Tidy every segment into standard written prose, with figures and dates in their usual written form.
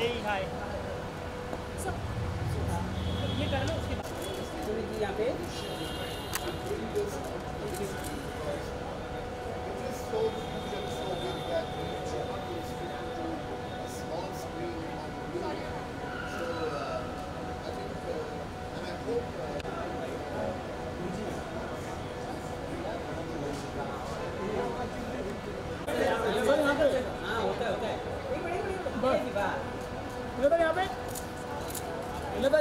हाय ये कर लो उसके बाद यहाँ पे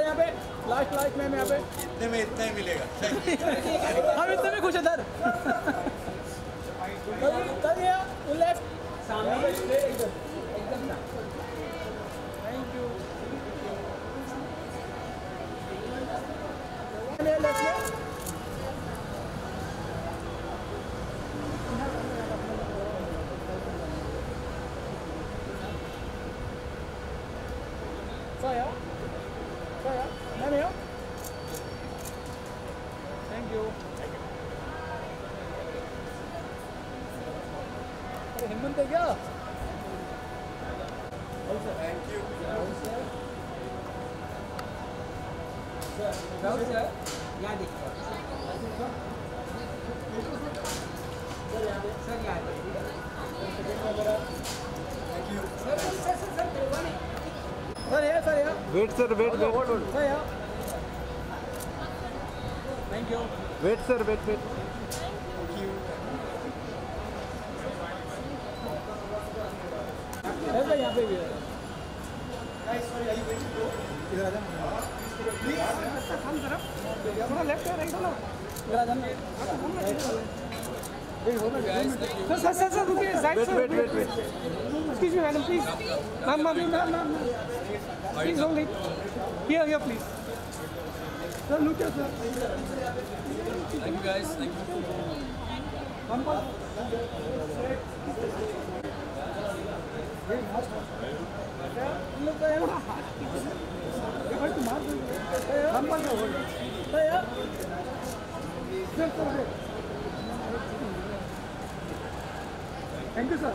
यहाँ पे लास्ट में यहाँ पे इतने में इतना ही मिलेगा। हम इतने में खुश है सर। लेफ्ट सामने एकदम थैंक यू। Thank you. अरे हिम्मत है क्या? Thank you. सर यहाँ देखिए सर यहाँ देखिए Thank you. Sir wait sir wait thank you. Wait sir wait Thank you. यहाँ पे भी है। Guys, sorry, are you going to go? इधर आ जाना प्लीज। हम तरफ थोड़ा लेफ्ट है राइट ना इधर आ जाना। सर रुकिए साइड से wait excuse me madam please ma'am please hold it here please sir look sir. Thank you guys thank you. One पर थैंक यू सर।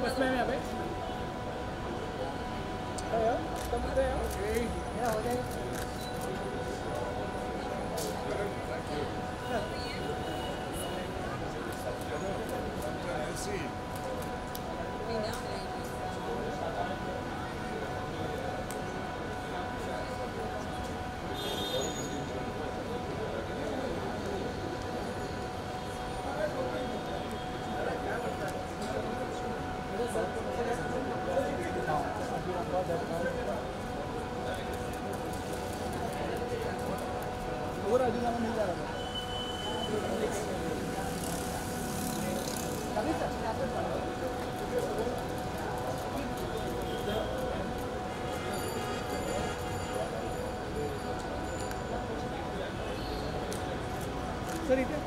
बस में यहाँ पे हो जाएगा। और राजूनामा मिल जा रहा था। सर इथे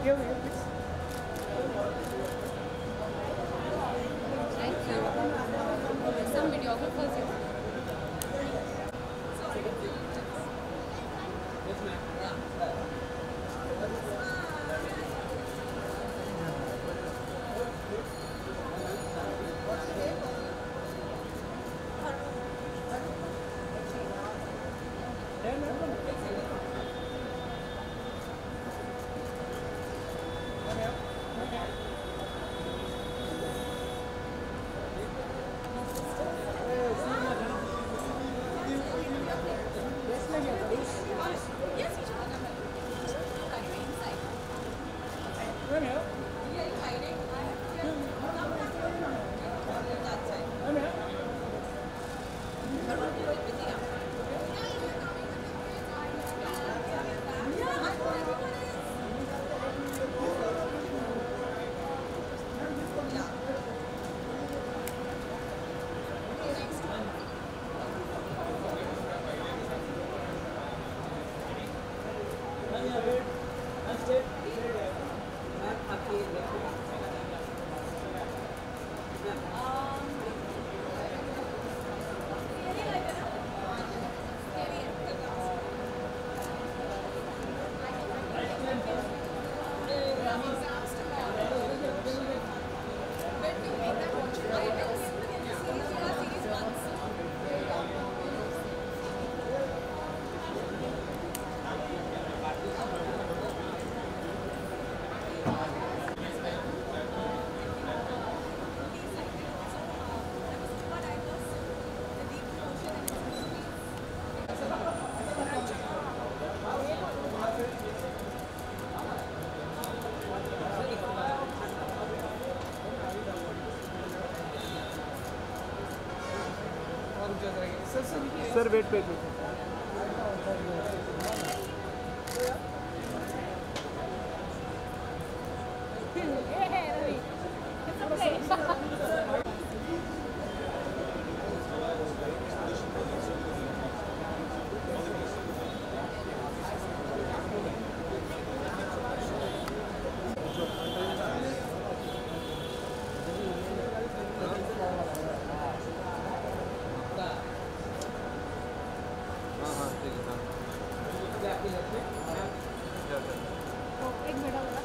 Here, please. Thank you. Some videographers here. Yes, ma'am. Come here. Come here. Sir, wait. एक मिनट होगा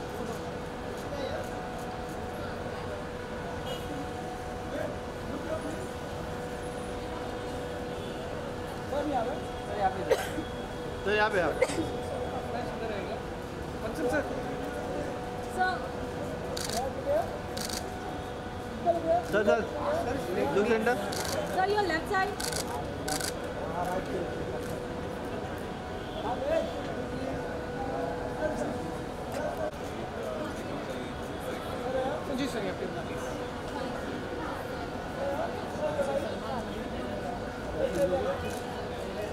तो यहाँ पे आप Pancham sir. Sir do center. Sir, your left side. जी सर, यहाँ पे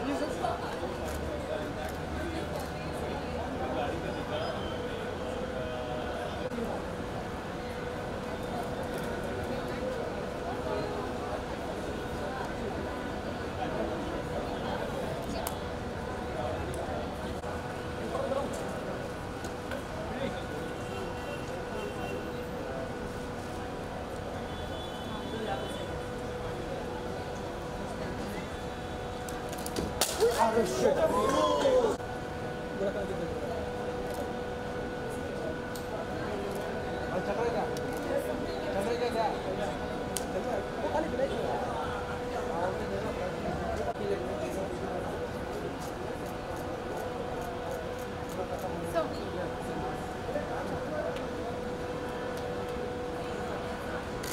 जी सर.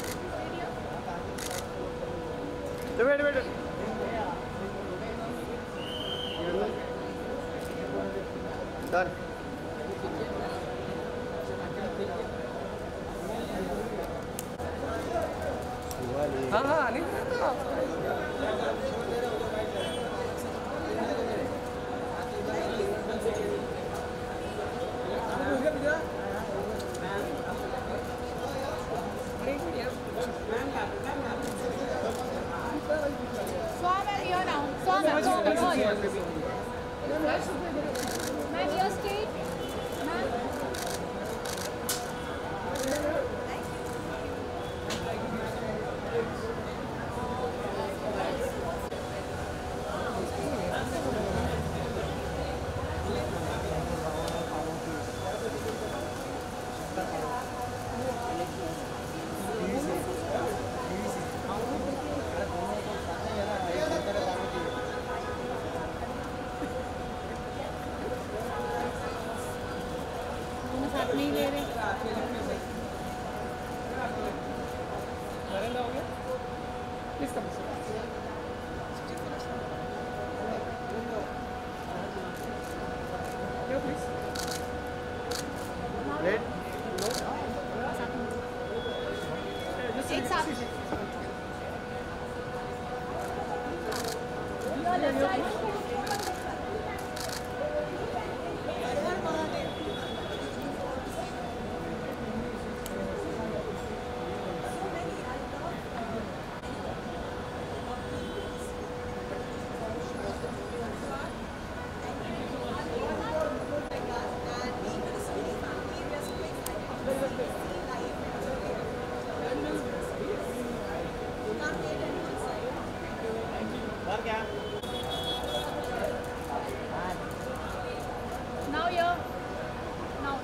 Wait. Done. हाँ नहीं था. Swam and here now. Swam and go. Ma'am, your state. Ma'am. Please come. Here, please. Plate. एक साथ Your left side. Now here. Now.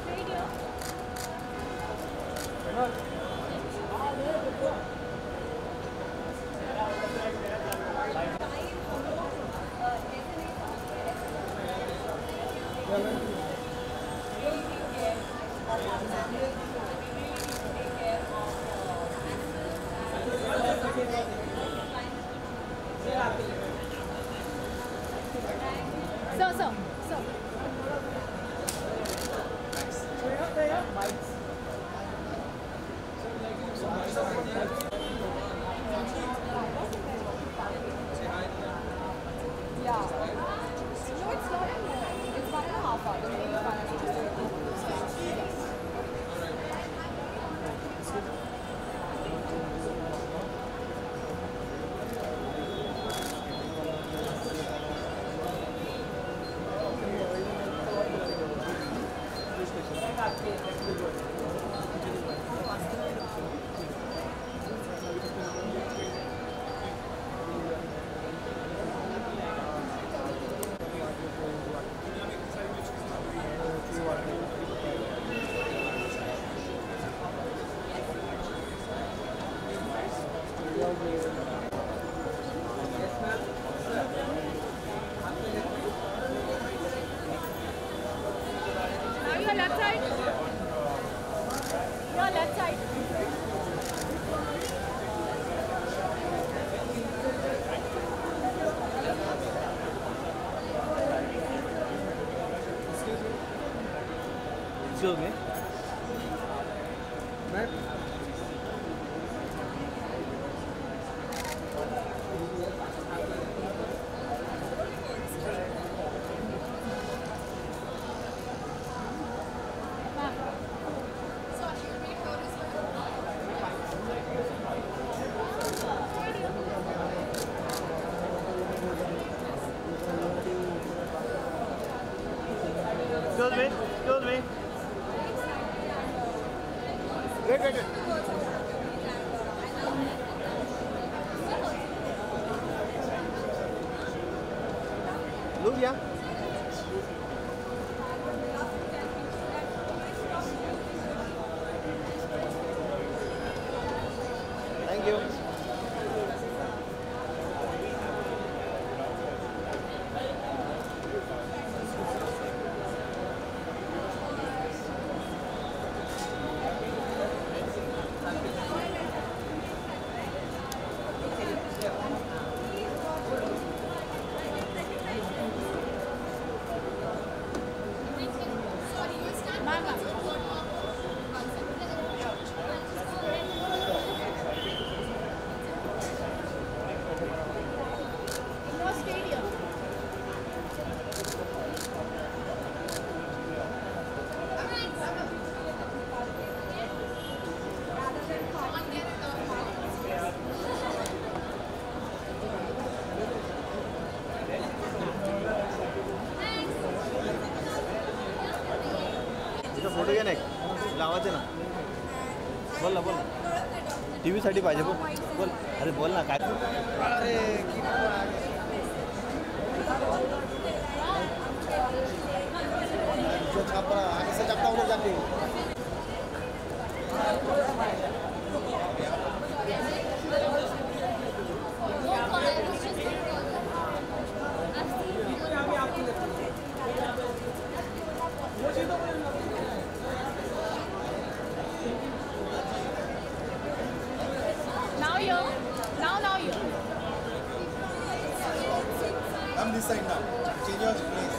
Straight here. So. Yeah. No, it's not. It's 1.5 hours. Maybe 1.5 hours. Now your left side. Your left side. Excuse me. Excuse me. Wait. Look, yeah. Thank you. Photo घे नाही लावायचे ना बोल ना TV साठी पाहिजे बोल अरे बोल ना काय छापा ऐसे चपटा उधर जाते side now. Change your place.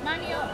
Man here.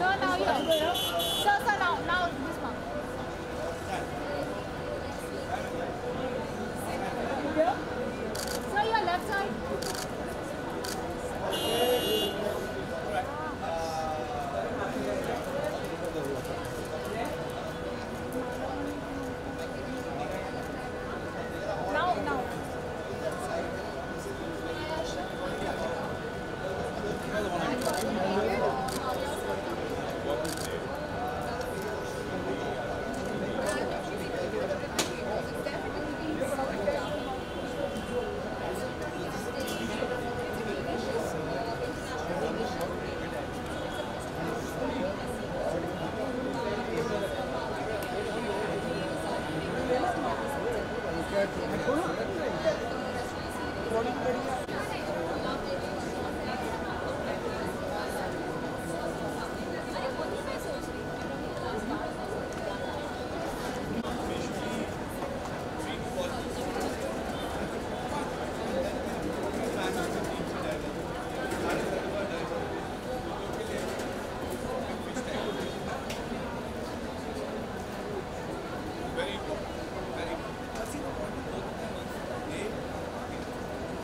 Sir, now here. Sir, now this one. Sir, your left side. Now.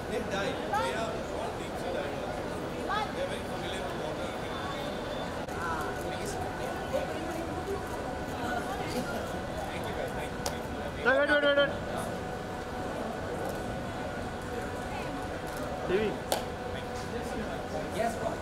They die. They are all deep sea divers. They are very familiar with water. Thank you guys. Thank you. Wait. TV. Yes, boss.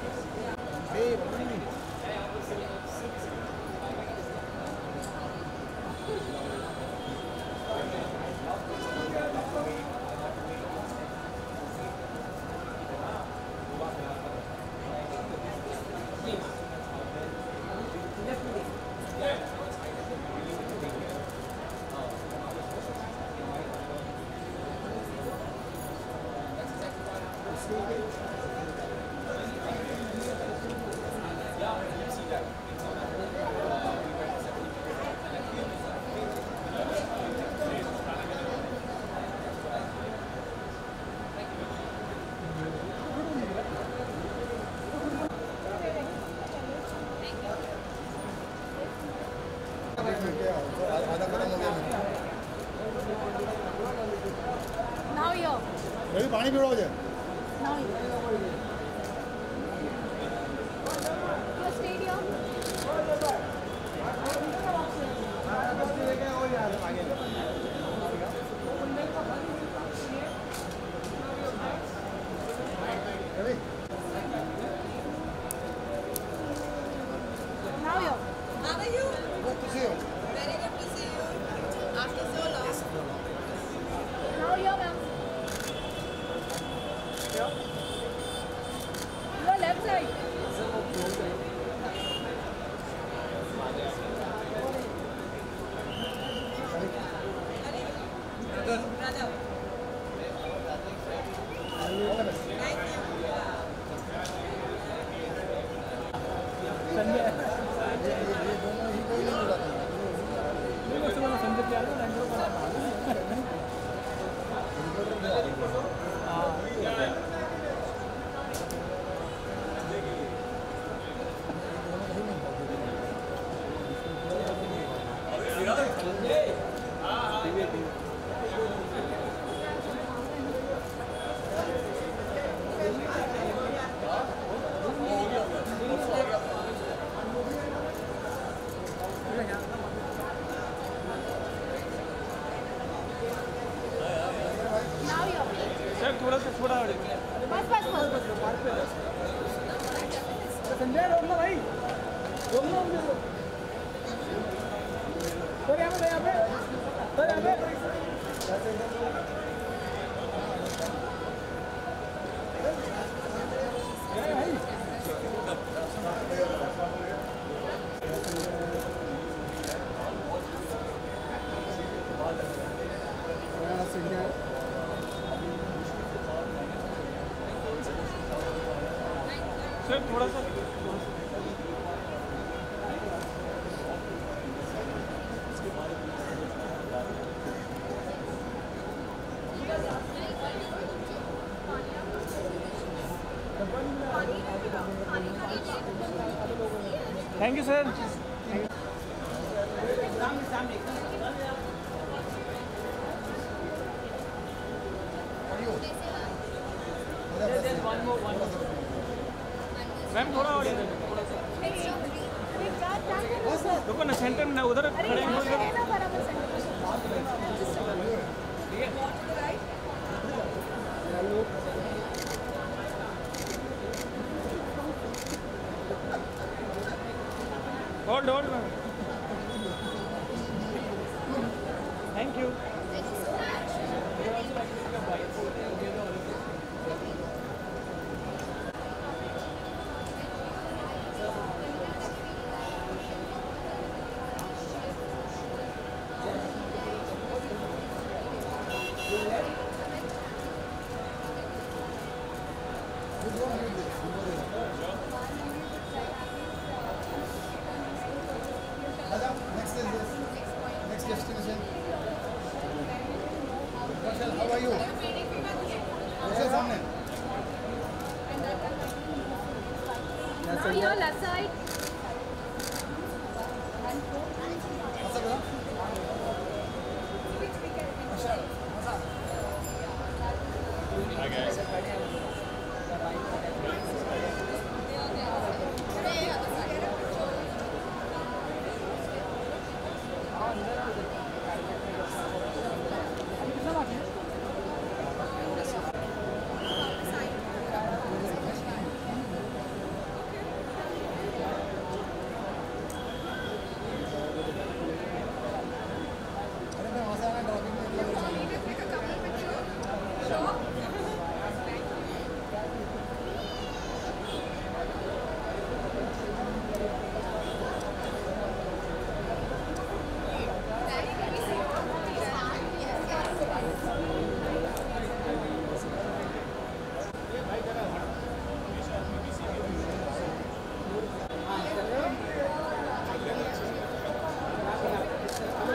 Now here. Ravi पानी पीड़ो जे Now here. You stayed here. Now here. How are you? Good to see you. Very good to see you. After so long. Now here, ma'am. Your left side. Brother. Thank you. थोड़ा बस बस बस संजय रोकना भाई, रोकना मुझे। Sir यहाँ पे, सर यहाँ पे। सर थोड़ा सा थैंक यू सर। मैम थोड़ा और रुको ना, सेंटर में ना, उधर खड़े हैं hold hold ma'am, thank you. Next destination. Marshall, how are you? Marshall, सामने. Now your left side. Hi guys.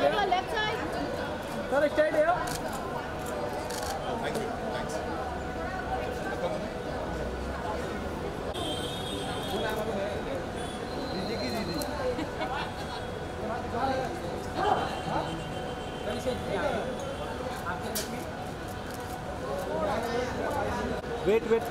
Your left side. Sir straight है। Thank you. Thanks. Wait wait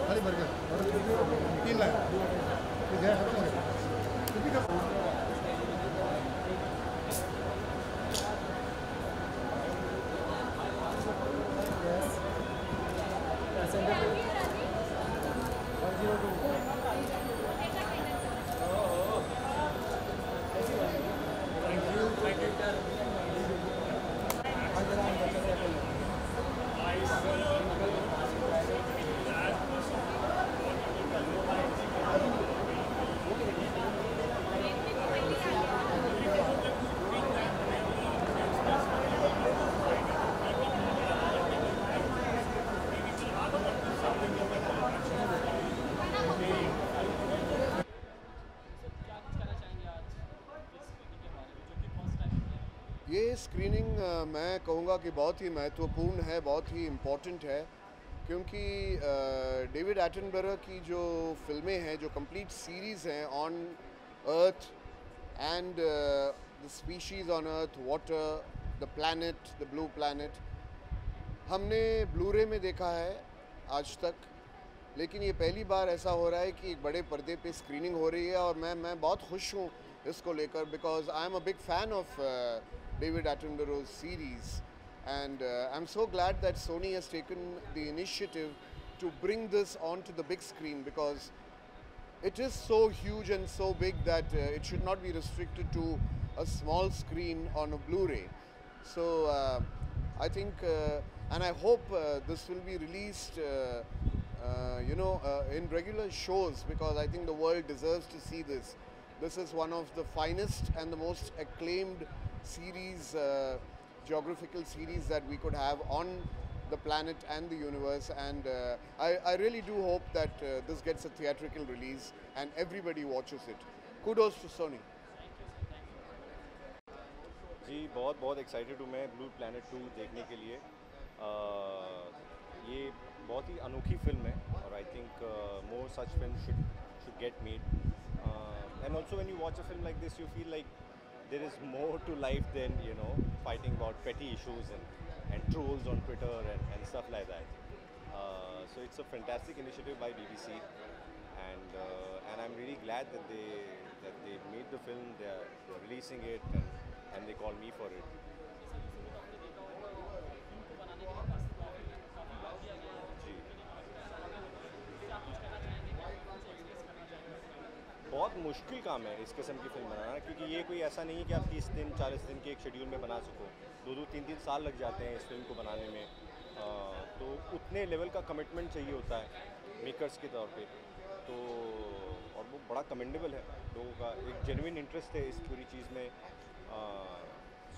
खाली बर्गर और 3 लाख. ठीक है. ये स्क्रीनिंग मैं कहूँगा कि बहुत ही महत्वपूर्ण है, बहुत ही इम्पोर्टेंट है, क्योंकि डेविड एटनबरो की जो फिल्में हैं, जो कंप्लीट सीरीज़ हैं on earth and the species on Earth, water, the planet, the blue planet. हमने ब्लू-रे में देखा है आज तक, लेकिन ये पहली बार ऐसा हो रहा है कि एक बड़े पर्दे पे स्क्रीनिंग हो रही है और मैं बहुत खुश हूँ इसको लेकर, because I am a big fan of David Attenborough's series, and I'm so glad that Sony has taken the initiative to bring this onto the big screen, because it is so huge and so big that it should not be restricted to a small screen on a Blu-ray. So I think and I hope this will be released in regular shows, because I think the world deserves to see this. This is one of the finest and the most acclaimed series, geographical series that we could have on the planet and the universe, and I really do hope that this gets a theatrical release and everybody watches it. Kudos to Sony. जी बहुत excited हूँ मैं blue planet 2 देखने के लिए। ये बहुत ही अनोखी film है और I think more such film should get made, and also when you watch a film like this you feel like there is more to life than fighting about petty issues and trolls on Twitter and stuff like that. So it's a fantastic initiative by BBC, and I'm really glad that they made the film. They're releasing it and they called me for it. बहुत मुश्किल काम है इस किस्म की film बनाना, क्योंकि ये कोई ऐसा नहीं है कि आप 30 दिन 40 दिन के एक शेड्यूल में बना सको। 2-2 3-3 साल लग जाते हैं इस फिल्म को बनाने में, तो उतने लेवल का कमिटमेंट चाहिए होता है मेकर्स के तौर पे, तो और वो बड़ा कमेंडेबल है। लोगों का एक जेन्युइन इंटरेस्ट है इस पूरी चीज़ में,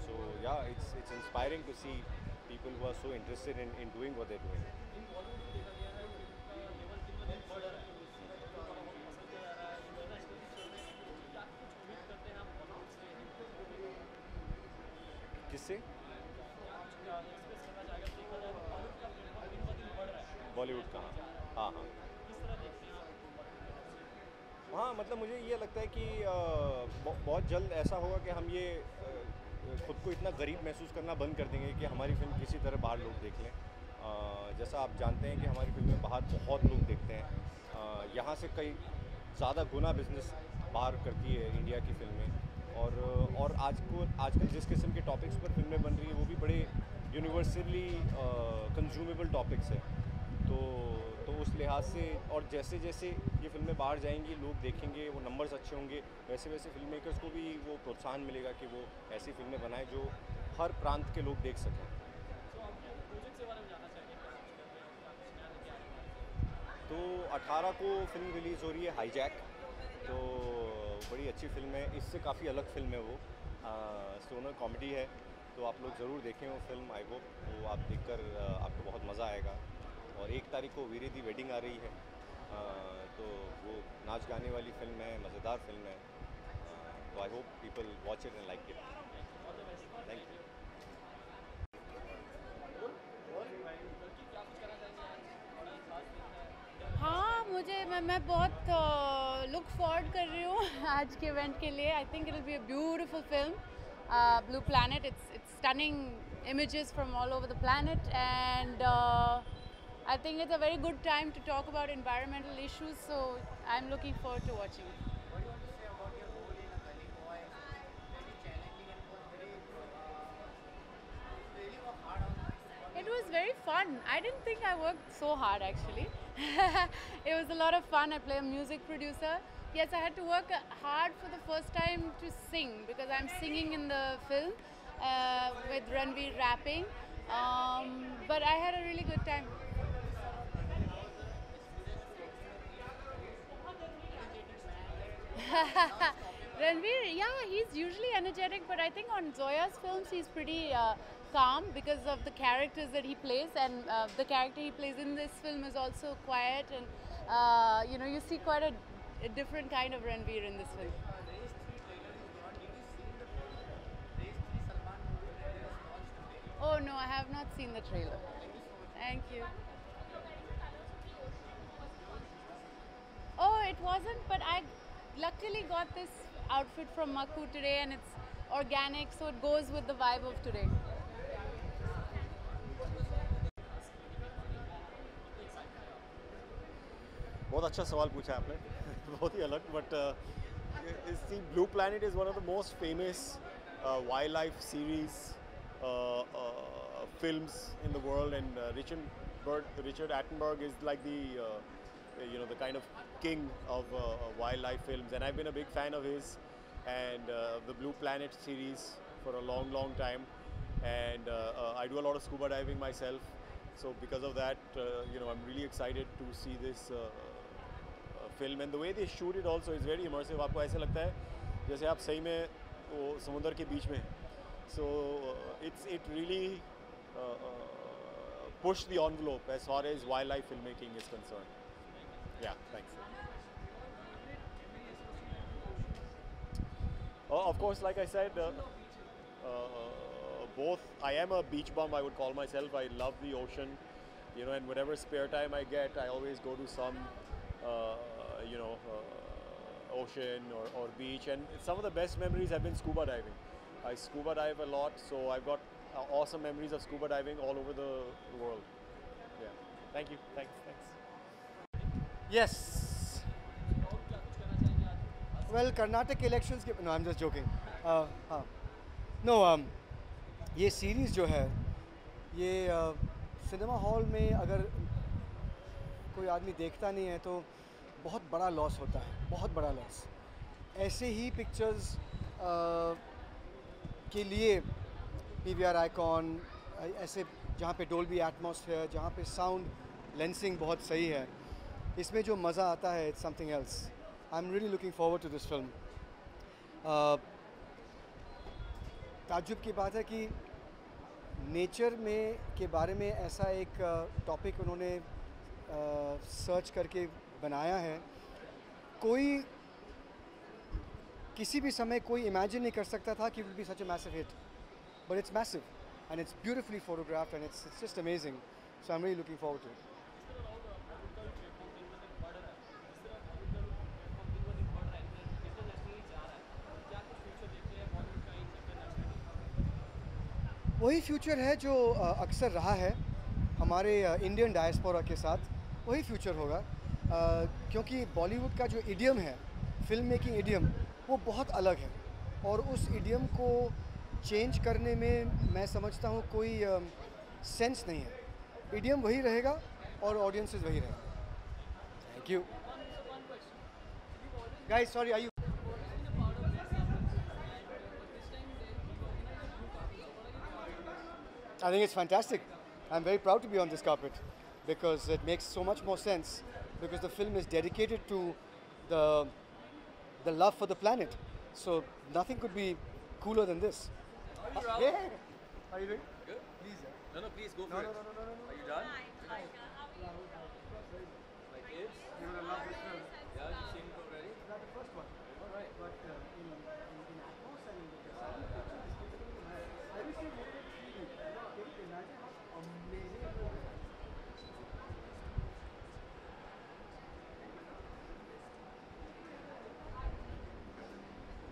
सो या it's inspiring to see people who are so interested in doing what they are doing. किससे? बॉलीवुड का? हाँ, मतलब मुझे ये लगता है कि बहुत जल्द ऐसा होगा कि हम ये खुद को इतना गरीब महसूस करना बंद कर देंगे कि हमारी फिल्म किसी तरह बाहर लोग देख लें। जैसा आप जानते हैं कि हमारी फिल्में बाहर बहुत लोग देखते हैं, यहाँ से कई ज़्यादा गुना बिजनेस बाहर करती है इंडिया की फिल्में, और आजकल जिस किस्म के टॉपिक्स पर फिल्में बन रही हैं वो भी बड़े यूनिवर्सली कंज्यूमेबल टॉपिक्स हैं, तो उस लिहाज से और जैसे जैसे ये फिल्में बाहर जाएंगी, लोग देखेंगे, वो नंबर्स अच्छे होंगे, वैसे वैसे फिल्म मेकर्स को भी वो प्रोत्साहन मिलेगा कि वो ऐसी फिल्में बनाएं जो हर प्रांत के लोग देख सकें। तो 18 को फिल्म रिलीज़ हो रही है हाईजैक, तो बड़ी अच्छी फिल्म है, इससे काफ़ी अलग फिल्म है वो, स्टोनर कॉमेडी है, तो आप लोग ज़रूर देखें वो फिल्म। आई होप वो आप देखकर आपको बहुत मज़ा आएगा। और 1 तारीख को वीरे दी वेडिंग आ रही है, तो वो नाच गाने वाली फिल्म है, मज़ेदार फिल्म है, तो I hope people watch it and like it. Thank you. हाँ, मैं बहुत लुक फॉरवर्ड कर रही हूँ आज के इवेंट के लिए। I think it will be a beautiful film, blue planet. It's stunning images from all over the planet, and I think it's a very good time to talk about environmental issues, so I'm looking forward to watching it. What do you want to say about your role in a Gully Boy? Very challenging and was really work hard on this. It was very fun. I didn't think I worked so hard actually. It was a lot of fun. I play a music producer. Yes, I had to work hard for the first time to sing, because I'm singing in the film with Ranveer rapping. But I had a really good time. Ranveer, yeah, he's usually energetic, but I think on Zoya's films he's pretty calm because of the characters that he plays, and the character he plays in this film is also quiet, and you see quite a different kind of Ranveer in this film. Oh no, I have not seen the trailer. Thank you. Oh, it wasn't, but I luckily got this outfit from Makku today, and it's organic, so it goes with the vibe of today. बहुत अच्छा सवाल पूछा आपने बहुत ही अलग but sea Blue Planet is one of the most famous wild life series films in the world, and Richard Attenborough is like the kind of king of wildlife films, and I've been a big fan of his and the Blue Planet series for a long time, and I do a lot of scuba diving myself, so because of that I'm really excited to see this film, and the way they shoot it also is very immersive. आपको ऐसे लगता है जैसे आप सही में वो समुद्र के बीच में, so it really push the envelope as far as wildlife filmmaking is concerned. Yeah, thanks. Of course, like I said, both. I am a beach bum, I would call myself. I love the ocean, and whatever spare time I get, I always go to some, ocean or beach. And some of the best memories have been scuba diving. I scuba dive a lot, so I've got awesome memories of scuba diving all over the world. Yeah. Thank you. Thanks. Yes. Well, Karnataka elections. No, I'm just joking. No, ये series जो है ये cinema hall में अगर कोई आदमी देखता नहीं है तो बहुत बड़ा लॉस होता है, बहुत बड़ा लॉस. ऐसे ही पिक्चर्स के लिए PVR आइकॉन ऐसे जहाँ पे डोल्बी एटमॉस है, जहाँ पे साउंड लेंसिंग बहुत सही है, इसमें जो मज़ा आता है it's something else. I am really looking forward to this film. ताज्जुब की बात है कि नेचर में के बारे में ऐसा एक टॉपिक उन्होंने सर्च करके बनाया है. कोई किसी भी समय कोई इमेजिन नहीं कर सकता था कि it would be such a massive hit, but it's massive and it's beautifully photographed and it's just amazing. So I'm really looking forward to it. वही फ्यूचर है जो अक्सर रहा है हमारे इंडियन डायस्पोरा के साथ, वही फ्यूचर होगा. क्योंकि बॉलीवुड का जो इडियम है, फिल्म मेकिंग इडियम, वो बहुत अलग है और उस इडियम को चेंज करने में मैं समझता हूँ कोई सेंस नहीं है. इडियम वही रहेगा और ऑडियंसेस वही रहेगा. Thank you guys. Sorry, are you? I think it's fantastic. I'm very proud to be on this carpet because it makes so much more sense because the film is dedicated to the love for the planet. So nothing could be cooler than this. Hey, how are you doing? Good. Please. No, please go for it. No. Are you done? Like kids? You're gonna love this film. Yeah, you've seen it already? Not the first one. All right. But in Atmos and in the sound picture, this gives it a nice. I wish you made it 3D. Can you imagine how amazing it would be?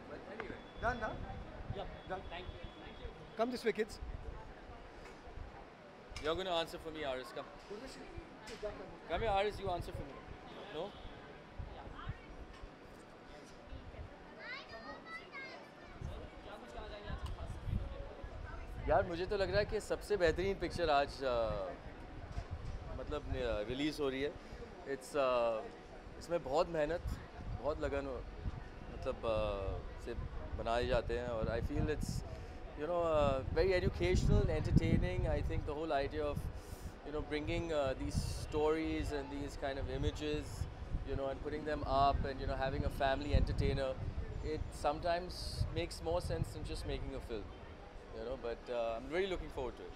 But anyway. Done, huh? Yep. Done. Thank you. Come this way, kids. You're going to answer for me, Aris. Come. Come here, Aris. You answer for me. No? यार मुझे तो लग रहा है कि सबसे बेहतरीन picture आज मतलब रिलीज़ हो रही है. इसमें बहुत मेहनत, बहुत लगन मतलब से बनाए जाते हैं और I feel it's very educational, entertaining. I think the whole idea of bringing these stories and these kind of images and putting them up and having a family entertainer, it sometimes makes more sense than just making a film. But I'm really looking forward to it.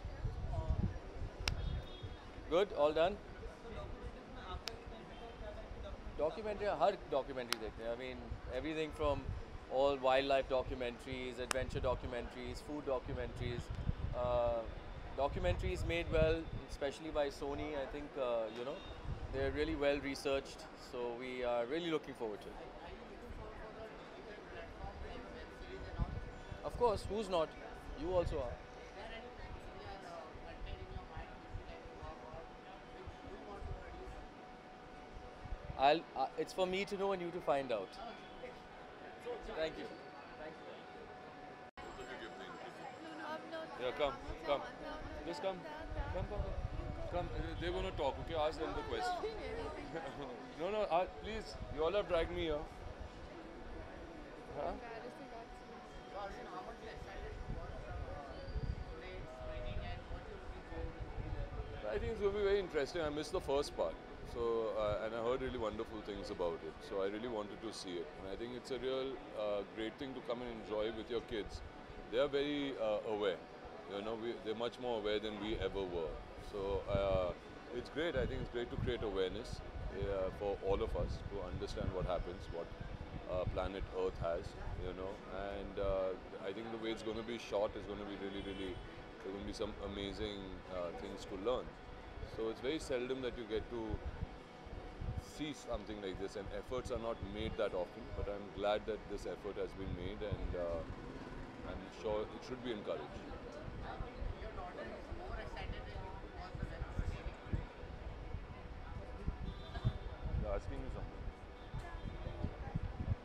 Good, all done. Documentary, her documentary देखते हैं. I mean everything from all wildlife documentaries, adventure documentaries, food documentaries, documentaries made well, especially by Sony. I think they're really well researched, so we are really looking forward to it. Of course, who's not? You also are. It's for me to know and you to find out. Thank you. Yeah, come. Just come. Come. They're gonna talk, okay? Ask them the question. No, please. You all have dragged me here. Huh? I think it's going to be very interesting. I missed the first part, so and I heard really wonderful things about it. So I really wanted to see it, and I think it's a real great thing to come and enjoy with your kids. They are very aware. You know, they're much more aware than we ever were. So it's great. I think it's great to create awareness for all of us to understand what happens, what planet Earth has. You know, and I think the way it's going to be shot is going to be really. There are going to be some amazing things to learn. So it's very seldom that you get to see something like this, and efforts are not made that often. But I'm glad that this effort has been made, and I'm sure it should be encouraged. They're asking you something.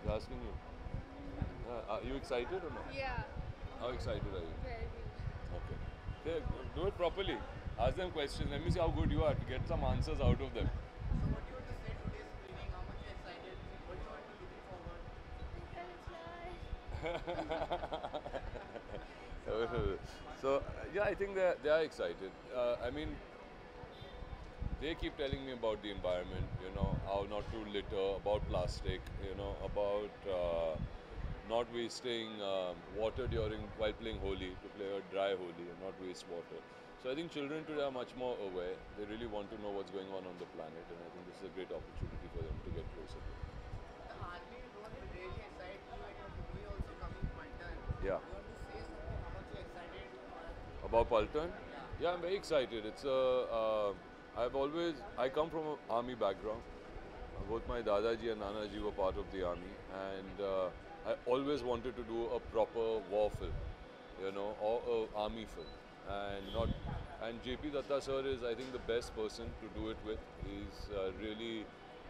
They're asking you. Are you excited or not? Yeah. How excited are you? Very. Okay. Okay, do it properly. Ask them questions. Let me see how good you are to get some answers out of them. So what you want to say today's screening? How much you're excited? What you want to looking forward? So yeah, I think they are excited. I mean, they keep telling me about the environment. You know, how not to litter, about plastic. You know, about not wasting water while playing Holi, to play a dry Holi and not waste water. So I think children today are much more aware. They really want to know what's going on the planet, and I think this is a great opportunity for them to get closer to it. The army role will really excite you, and your movie also coming Pultan. Yeah. You want to say something? How much you're excited? About Pultan? Yeah, I'm very excited. I come from an army background. Both my Dadaji and Nanaji were part of the army, and I always wanted to do a proper war film, you know, or an army film. And JP Datta sir is, I think, the best person to do it with. He's really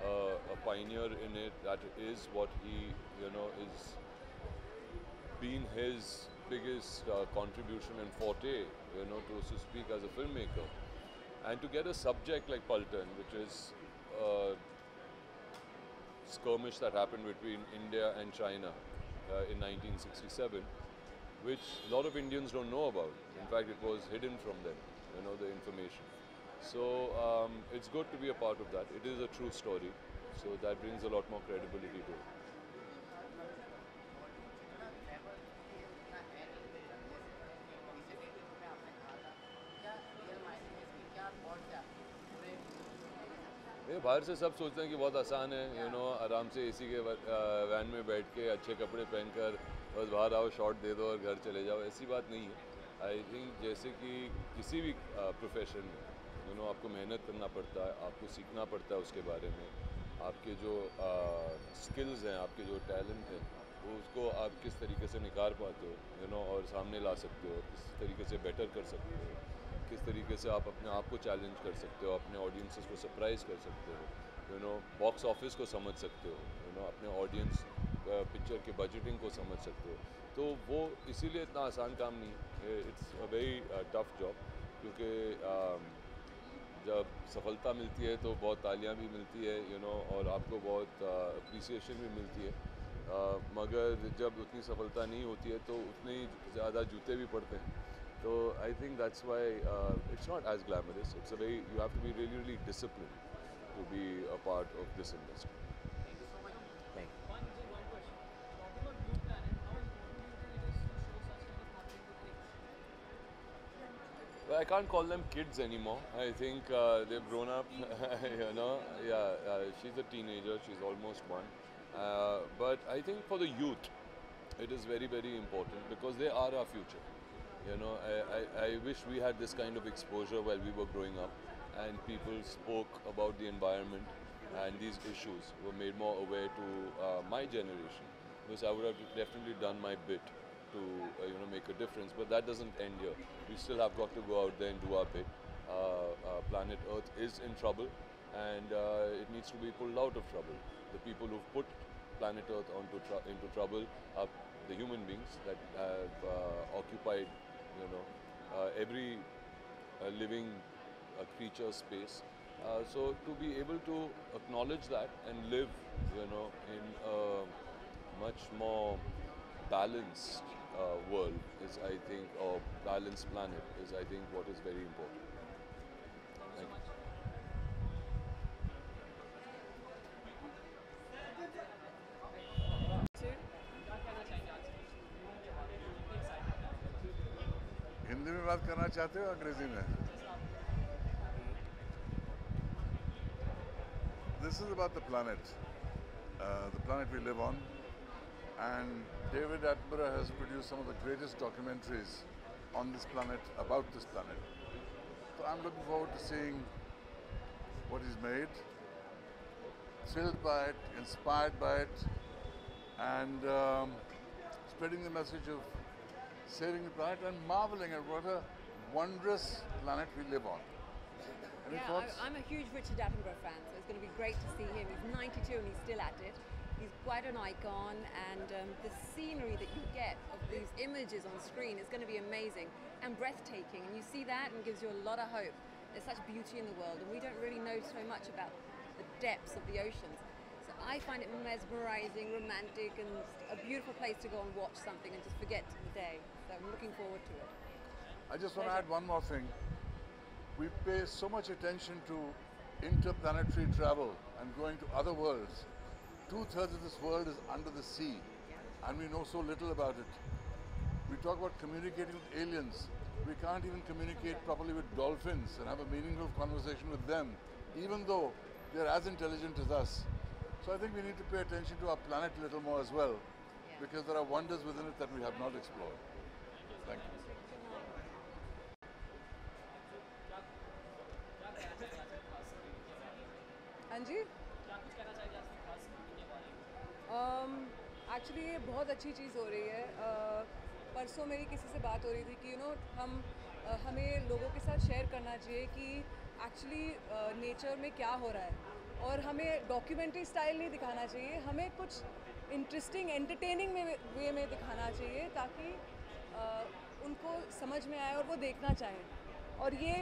a pioneer in it. That is what he, you know, is been his biggest contribution and forte, you know, to speak as a filmmaker. And to get a subject like Pultan, which is skirmish that happened between India and China in 1967, which a lot of Indians don't know about. In fact, it was hidden from them, you know, the information. So it's good to be a part of that. It is a true story, so that brings a lot more credibility to it. बाहर से सब सोचते हैं कि बहुत आसान है, you know, आराम से एसी के वैन में बैठ के अच्छे कपड़े पहनकर बस बाहर आओ, शॉट दे दो और घर चले जाओ. ऐसी बात नहीं है. आई थिंक जैसे कि किसी भी प्रोफेशन में, यू नो, आपको मेहनत करना पड़ता है, आपको सीखना पड़ता है उसके बारे में. आपके जो स्किल्स हैं, आपके जो टैलेंट हैं, वो उसको आप किस तरीके से निखार पाते हो, यू नो, और सामने ला सकते हो, किस तरीके से बेटर कर सकते हो, किस तरीके से आप अपने आप को चैलेंज कर सकते हो, अपने ऑडियंसेस को सरप्राइज़ कर सकते हो, यू नो, बॉक्स ऑफिस को समझ सकते हो, यू नो, अपने ऑडियंस पिक्चर के बजटिंग को समझ सकते हो. तो वो इसीलिए इतना आसान काम नहीं है. It's a very tough job, क्योंकि जब सफलता मिलती है तो बहुत तालियां भी मिलती है, यू नो, और आपको बहुत अप्रिसिएशन भी मिलती है. मगर जब उतनी सफलता नहीं होती है तो उतने ही ज़्यादा जूते भी पड़ते हैं. So I think that's why it's not as glamorous. It's a very, you have to be really, really disciplined to be a part of this industry. Thank you so much. Thank you. One question. Talking about Blue Planet, how important it is to show such kind of content to kids? Well, I can't call them kids anymore. I think they've grown up, you know. Yeah, she's a teenager. She's almost one. But I think for the youth, it is very, very important because they are our future. You know, I wish we had this kind of exposure while we were growing up, and people spoke about the environment and these issues were made more aware to my generation, because I would have definitely done my bit to make a difference. But that doesn't end here. We still have got to go out there and do our bit. Planet Earth is in trouble, and it needs to be pulled out of trouble. The people who've put Planet Earth into trouble are the human beings that have occupied, every living creature space. So to be able to acknowledge that and live, in a much more balanced world is, I think, or balanced planet is, I think, what is very important. Thank you. Hindi में बात करना चाहते हो अंग्रेजी में? This is about the planet we live on, and David Attenborough has produced some of the greatest documentaries on this planet, about this planet. So I'm looking forward to seeing what he's made, thrilled by it, inspired by it, and spreading the message of saving the planet and marveling at what a wondrous planet we live on. Any thoughts? I'm a huge Richard Attenborough fan, so it's going to be great to see him. He's 92 and he's still at it. He's quite an icon, and the scenery that you get of these images on screen is going to be amazing and breathtaking. And you see that and it gives you a lot of hope. There's such beauty in the world, and we don't really know so much about the depths of the oceans. So I find it mesmerizing, romantic, and a beautiful place to go and watch something and just forget the day. So I'm looking forward to it. I just want to add one more thing. We pay so much attention to interplanetary travel and going to other worlds. 2/3 of this world is under the sea, and we know so little about it. We talk about communicating with aliens. We can't even communicate properly with dolphins and have a meaningful conversation with them, even though they're as intelligent as us. So I think we need to pay attention to our planet a little more as well, because there are wonders within it that we have not explored. Thank you. हाँ जी, actually ये बहुत अच्छी चीज़ हो रही है. परसों मेरी किसी से बात हो रही थी कि हमें लोगों के साथ शेयर करना चाहिए कि एक्चुअली नेचर में क्या हो रहा है, और हमें डॉक्यूमेंट्री स्टाइल नहीं दिखाना चाहिए, हमें कुछ इंटरेस्टिंग एंटरटेनिंग वे में दिखाना चाहिए ताकि उनको समझ में आए और वो देखना चाहें, और ये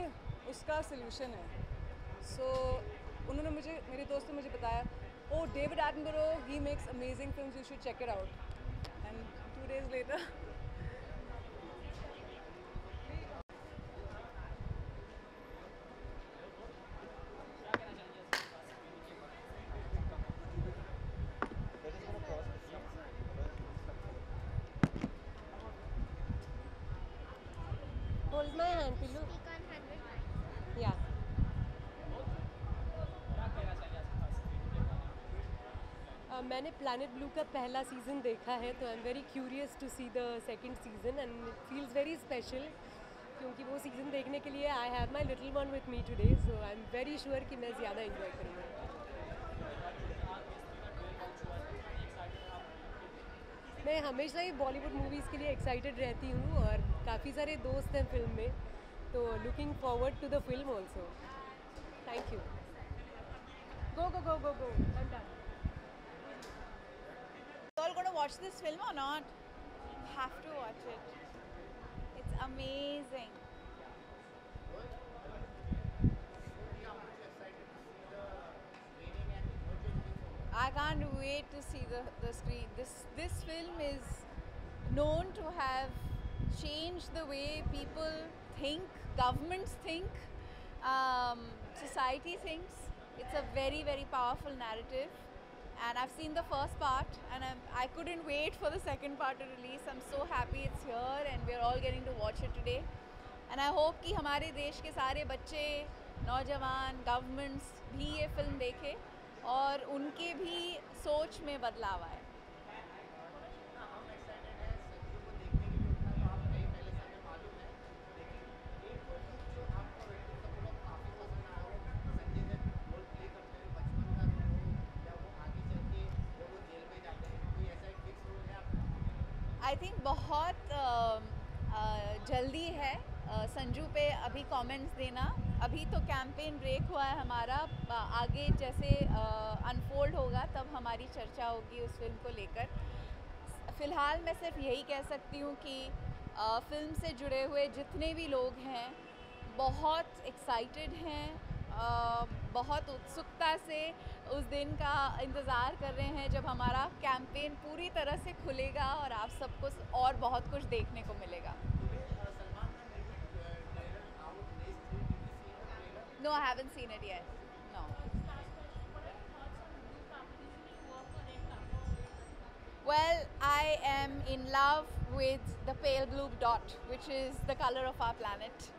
उसका सल्यूशन है. सो उन्होंने मेरे दोस्त ने मुझे बताया, oh David Attenborough, he makes amazing films, you should check it out. And 2 days later Hold my hand, Pillu. Yeah. मैंने प्लैनेट ब्लू का पहला सीज़न देखा है, तो I am very curious to see the second season, and it feels very special क्योंकि वो season देखने के लिए I have my little one with me today, so I am very sure कि मैं ज़्यादा इंजॉय करूँगी. मैं हमेशा ही बॉलीवुड मूवीज़ के लिए एक्साइटेड रहती हूँ, और काफ़ी सारे दोस्त हैं फिल्म में, तो looking forward to the film also. Thank you. Go go go go go. I am done. All going to watch this film or not? Have to watch it. It's amazing. I can't wait to see the screen. This film is known to have changed the way people think, governments think, society thinks. It's a very, very powerful narrative. And I've seen the first part, and I couldn't wait for the second part to release. I'm so happy it's here, and we're all getting to watch it today. And I hope कि हमारे देश के सारे बच्चे, नौजवान, governments भी ये film देखें और उनके भी सोच में बदलाव आए. आई थिंक बहुत जल्दी है संजू पे अभी कमेंट्स देना। अभी तो कैंपेन ब्रेक हुआ है हमारा, आगे जैसे अनफोल्ड होगा तब हमारी चर्चा होगी उस फिल्म को लेकर। फ़िलहाल मैं सिर्फ यही कह सकती हूँ कि फिल्म से जुड़े हुए जितने भी लोग हैं बहुत एक्साइटेड हैं, बहुत उत्सुकता से उस दिन का इंतज़ार कर रहे हैं जब हमारा कैंपेन पूरी तरह से खुलेगा और आप सबको और बहुत कुछ देखने को मिलेगा। No, I haven't seen it yet. No. Well, I am in love with the pale blue dot, which is the color of our planet.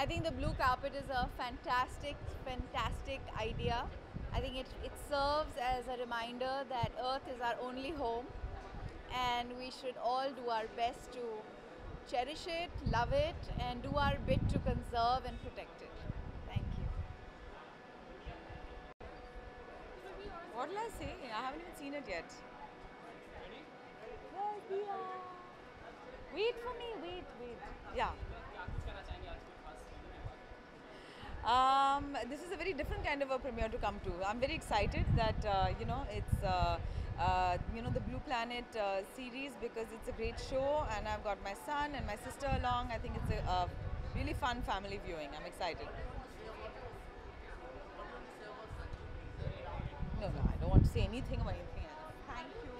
I think the blue carpet is a fantastic idea. I think it serves as a reminder that Earth is our only home and we should all do our best to cherish it, love it, and do our bit to conserve and protect it. Thank you. What will I say? I haven't even seen it yet. Wait for me, wait. Yeah. This is a very different kind of a premiere to come to. I'm very excited that it's the Blue Planet series because it's a great show and I've got my son and my sister along. I think it's a really fun family viewing. I'm excited. No, I don't want to say anything about anything else. Thank you.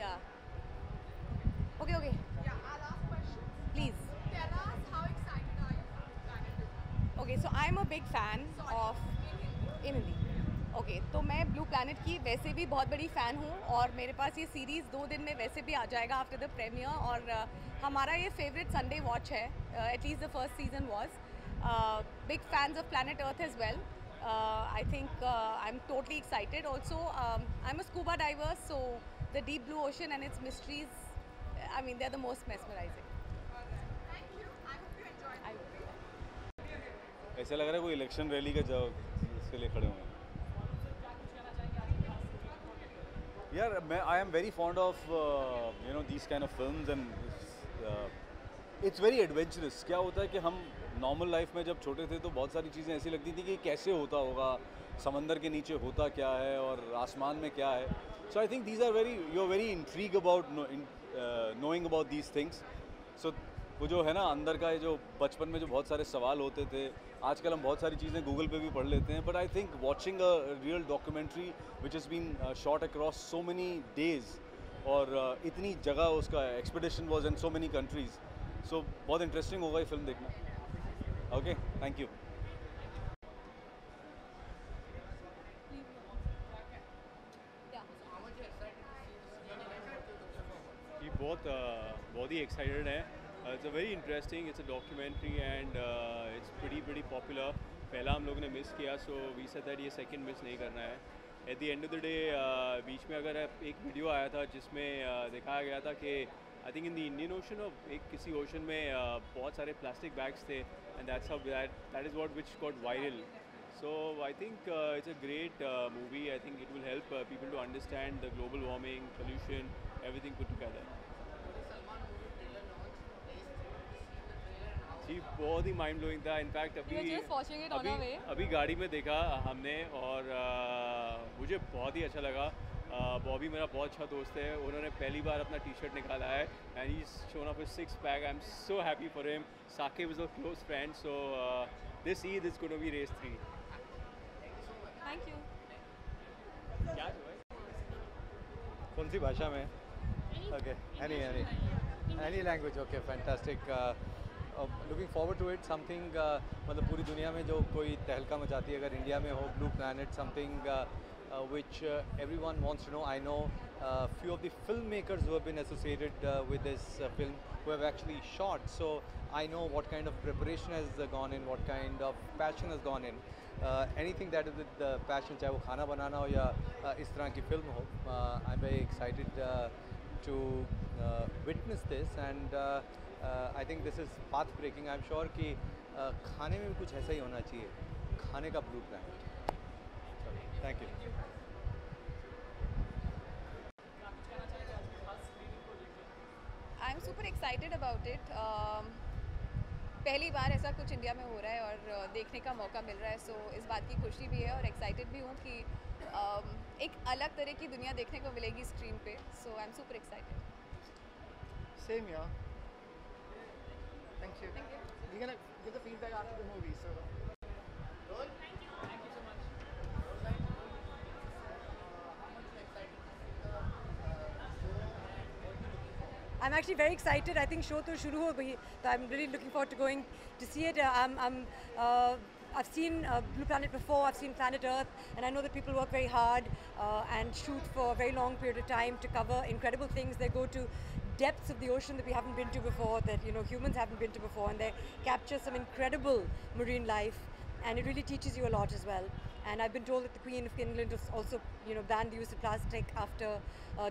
Yeah. Okay. Yeah, our last question. Please. Tell us how excited are you for Planet Blue? Okay, so I'm a big fan of in Hindi. Okay तो मैं blue planet की वैसे भी बहुत बड़ी fan हूँ और मेरे पास ये सीरीज़ 2 दिन में वैसे भी आ जाएगा आफ्टर द प्रीमियर और हमारा ये फेवरेट संडे वॉच है at least the first season was big fans of Planet Earth as well I think I am totally excited also I am a scuba diver so the deep blue ocean and its mysteries I mean they are the most mesmerising. ऐसा लग रहा है कोई election rally का जवाब इसके लिए खड़े हुए हैं यार। मैं आई am very fond of these kind of films and it's very adventurous. क्या होता है कि हम नॉर्मल लाइफ में जब छोटे थे तो बहुत सारी चीज़ें ऐसी लगती थी कि कैसे होता होगा, समंदर के नीचे होता क्या है और आसमान में क्या है। So I think these are very you are very intrigued about knowing about these things. So वो जो है ना अंदर का जो बचपन में जो बहुत सारे सवाल होते थे, आजकल हम बहुत सारी चीज़ें गूगल पे भी पढ़ लेते हैं, but I think watching a real documentary which is been shot across so many days और इतनी जगह उसका expedition was in so many countries, so बहुत इंटरेस्टिंग होगा ये फिल्म देखना। Okay, thank you. ये बहुत ही एक्साइटेड है। It's a very interesting, it's a documentary and it's pretty popular. पहला हम लोगों ने मिस किया, so we said that ये second मिस नहीं करना है। At the end of the day बीच में अगर एक वीडियो आया था जिसमें दिखाया गया था कि I think in the Indian Ocean और एक किसी ओशन में बहुत सारे प्लास्टिक बैग्स थे and that is what which got viral. So I think it's a great movie. I think it will help people to understand the global warming, pollution, everything put together. बहुत ही mind blowing था। In fact अभी गाड़ी में देखा हमने और मुझे बहुत ही अच्छा लगा। बॉबी मेरा बहुत अच्छा दोस्त है, उन्होंने पहली बार अपना टी शर्ट निकाला है and he shown off his 6 pack. I am so happy for him. Saqib is a close friend, so this Eid is gonna be Race 3। Thank you. क्या कौन सी भाषा में? Okay, any language. Okay, fantastic. Looking forward to it. Something मतलब पूरी दुनिया में जो कोई तहलका मचाती है अगर इंडिया में हो, blue planet, something which everyone wants to know. I know few of the filmmakers who have been associated with this film who have actually shot, so I know what kind of preparation has gone in, what kind of passion has gone in. Anything that is with the passion, चाहे वो खाना बनाना हो या इस तरह की film हो, I'm very excited to witness this and I think this is path breaking. I'm sure कि खाने में भी कुछ ऐसा ही होना चाहिए, खाने का blue planet. Thank you. I am super excited about it. पहली बार ऐसा कुछ इंडिया में हो रहा है और देखने का मौका मिल रहा है, सो इस बात की खुशी भी है और एक्साइटेड भी हूँ कि एक अलग तरह की दुनिया देखने को मिलेगी स्क्रीन पे. So I am super excited. Same here. Thank you. We're gonna get the feedback after the movie. So. I'm actually very excited. I think show to shuru ho gayi. So I'm really looking forward to going to see it. I've seen Blue Planet before. I've seen Planet Earth, and I know that people work very hard and shoot for a very long period of time to cover incredible things. They go to depths of the ocean that we haven't been to before, that humans haven't been to before, and they capture some incredible marine life, and it really teaches you a lot as well. And I've been told that the Queen of England has also banned the use of plastic after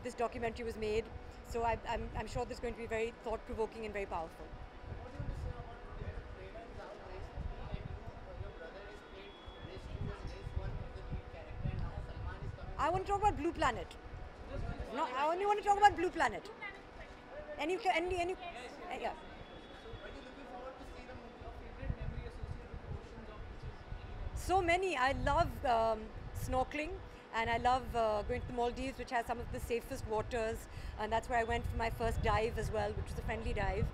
this documentary was made. So I'm sure this is going to be very thought-provoking and very powerful. I want to talk about Blue Planet. No, I only want to talk about Blue Planet. Yeah. So many. I love snorkeling, and I love going to the Maldives, which has some of the safest waters, and that's where I went for my first dive as well, which was a friendly dive.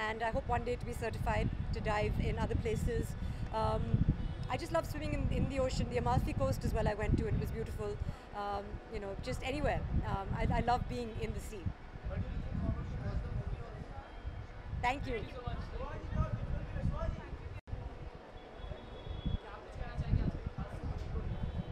And I hope one day to be certified to dive in other places. I just love swimming in the ocean. The Amalfi Coast as well I went to, and it was beautiful. Just anywhere. I love being in the sea. Thank you.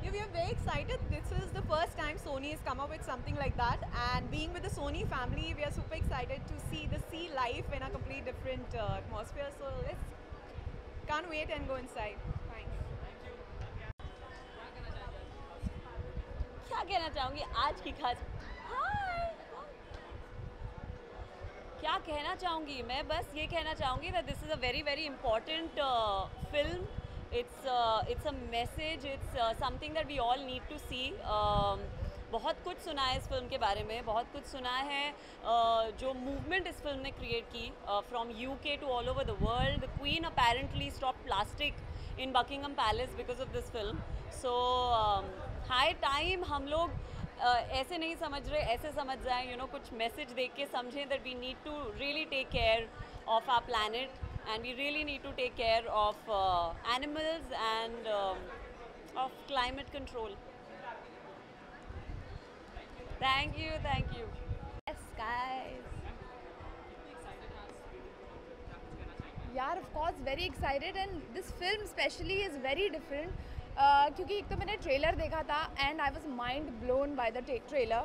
Yeah, we are very excited. This is the first time Sony has come up with something like that, and being with the Sony family, we are super excited to see the sea life in a completely different atmosphere. So let's can't wait and go inside. Thanks. क्या कहना चाहूँगी आज की खास क्या कहना चाहूँगी मैं बस ये कहना चाहूँगी that this is a very very important film. It's a message. It's something that we all need to see. बहुत कुछ सुना है इस फिल्म के बारे में, बहुत कुछ सुना है जो मूवमेंट इस फिल्म ने क्रिएट की from UK to all over the world. The Queen apparently stopped plastic in Buckingham Palace because of this film. So high time हम लोग ऐसे नहीं समझ रहे, ऐसे समझ जाएं, कुछ मैसेज देख के समझें that we need to really take care of our planet and we really need to take care of animals and of climate control. Thank you, thank you. Yes, guys. Yeah, of course, very excited, and this film especially is very different. क्योंकि एक तो मैंने trailer देखा था and I was mind blown by the trailer.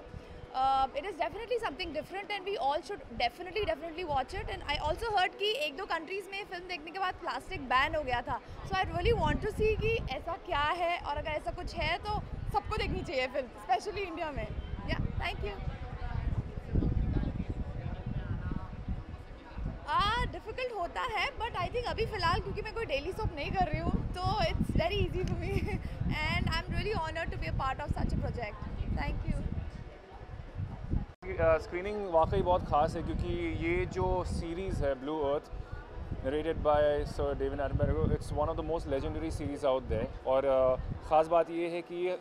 It is definitely something different and we all should definitely watch it. And I also heard कि एक दो countries में फिल्म देखने के बाद प्लास्टिक बैन हो गया था. So I really want to see कि ऐसा क्या है और अगर ऐसा कुछ है तो सबको देखनी चाहिए फिल्म, स्पेशली इंडिया में. Yeah, thank you. डिफ़िकल्ट होता है बट आई थिंक अभी फ़िलहाल क्योंकि मैं कोई डेली सोप नहीं कर रही हूँ तो it's very easy for me and I am really honoured to be a part of such a project. Thank you. Screening वाकई बहुत ख़ास है क्योंकि ये जो सीरीज़ है Blue Earth narrated by sir David Attenborough, it's one of the most legendary series out there. और ख़ास बात ये है कि ये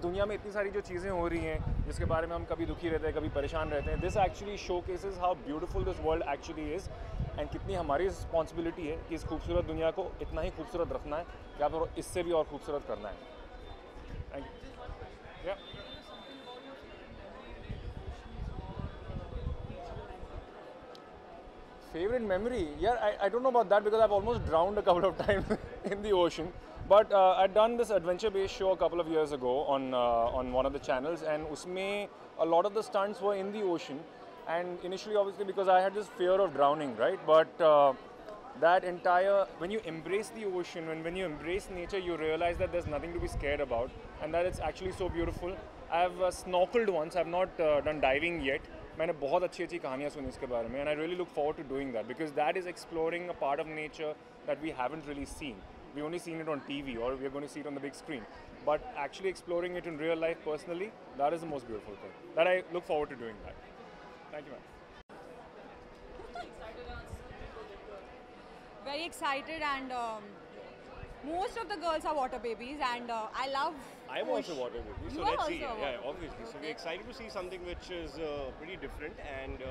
दुनिया में इतनी सारी जो चीज़ें हो रही हैं जिसके बारे में हम कभी दुखी रहते हैं, कभी परेशान रहते हैं, this actually show cases how beautiful this world actually is and कितनी हमारी रिस्पॉन्सिबिलिटी है कि इस खूबसूरत दुनिया को इतना ही खूबसूरत रखना है या फिर इससे भी और खूबसूरत करना है. Thank you. Favorite memory? Yeah, I don't know about that because I've almost drowned a couple of times in the ocean. But I'd done this adventure-based show a couple of years ago on one of the channels, and usme a lot of the stunts were in the ocean. And initially, obviously, because I had this fear of drowning, right? But that entire, when you embrace the ocean, when you embrace nature, you realize that there's nothing to be scared about, and that it's actually so beautiful. I've snorkeled once. I've not done diving yet. मैंने बहुत अच्छी अच्छी कहानियाँ सुनी इसके बारे में, and I really look forward to doing that because that is exploring a part of nature that we haven't really seen. We've only seen it on TV or we're going to see it on the big screen. But actually exploring it in real life personally, that is the most beautiful thing. That I look forward to doing that. Thank you, man. very excited, and most of the girls are water babies, and I love. I'm also water baby, so You are let's see. also a Yeah, water obviously. So we're excited to see something which is pretty different and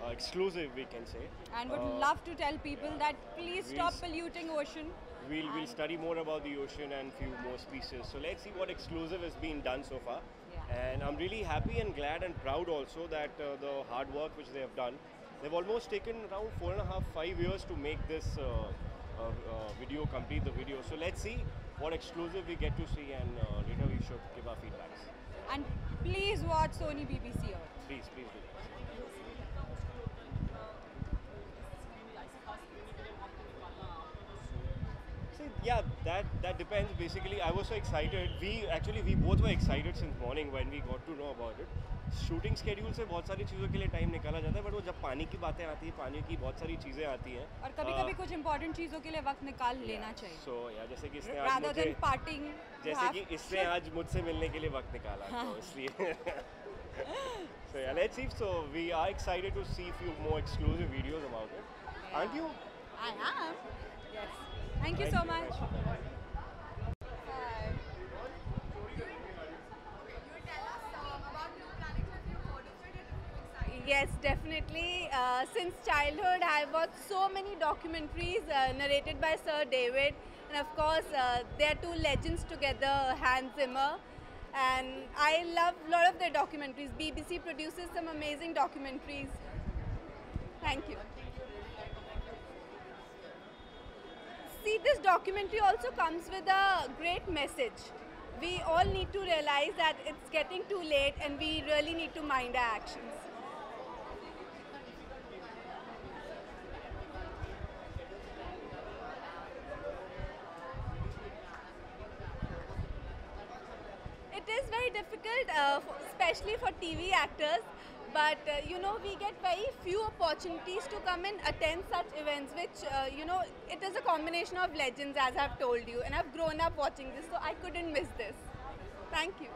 exclusive, we can say. And would love to tell people that please stop polluting ocean. We'll study more about the ocean and few more species. So let's see what exclusive has been done so far. And I'm really happy and glad and proud also that the hard work which they have done. They've almost taken around 4.5, 5 years to make this video, complete the video. So let's see what exclusive we get to see, and later we should give our feedbacks. And please watch Sony BBC Earth. Please do. Yeah, that depends. Basically, I was so excited. We both were excited since morning when we got to know about it. Shooting schedule से बहुत सारी चीज़ों के लिए time निकाला जाता है, but वो जब पानी की बातें आती हैं, पानी की बहुत सारी चीज़ें आती हैं, और कभी-कभी कुछ इंपॉर्टेंट चीज़ों के लिए वक्त निकाल लेना चाहिए. So yeah, जैसे कि इसने rather than partying, जैसे कि इसने आज मुझसे मिलने के लिए वक्त निकाला, तो इसलिए. So yeah, let's see. So we are excited to see few more exclusive videos about it. Aren't you? I am. Yes. Thank you so much. Yes, definitely. Since childhood, I've watched so many documentaries narrated by Sir David, and of course, there are two legends together, Hans Zimmer, and I love a lot of their documentaries. BBC produces some amazing documentaries. Thank you. See, this documentary also comes with a great message. We all need to realize that it's getting too late, and we really need to mind our actions. It is very difficult, especially for TV actors, but you know, we get very few opportunities to come and attend such events, which you know, it is a combination of legends, as I've told you, and I've grown up watching this, so I couldn't miss this. Thank you.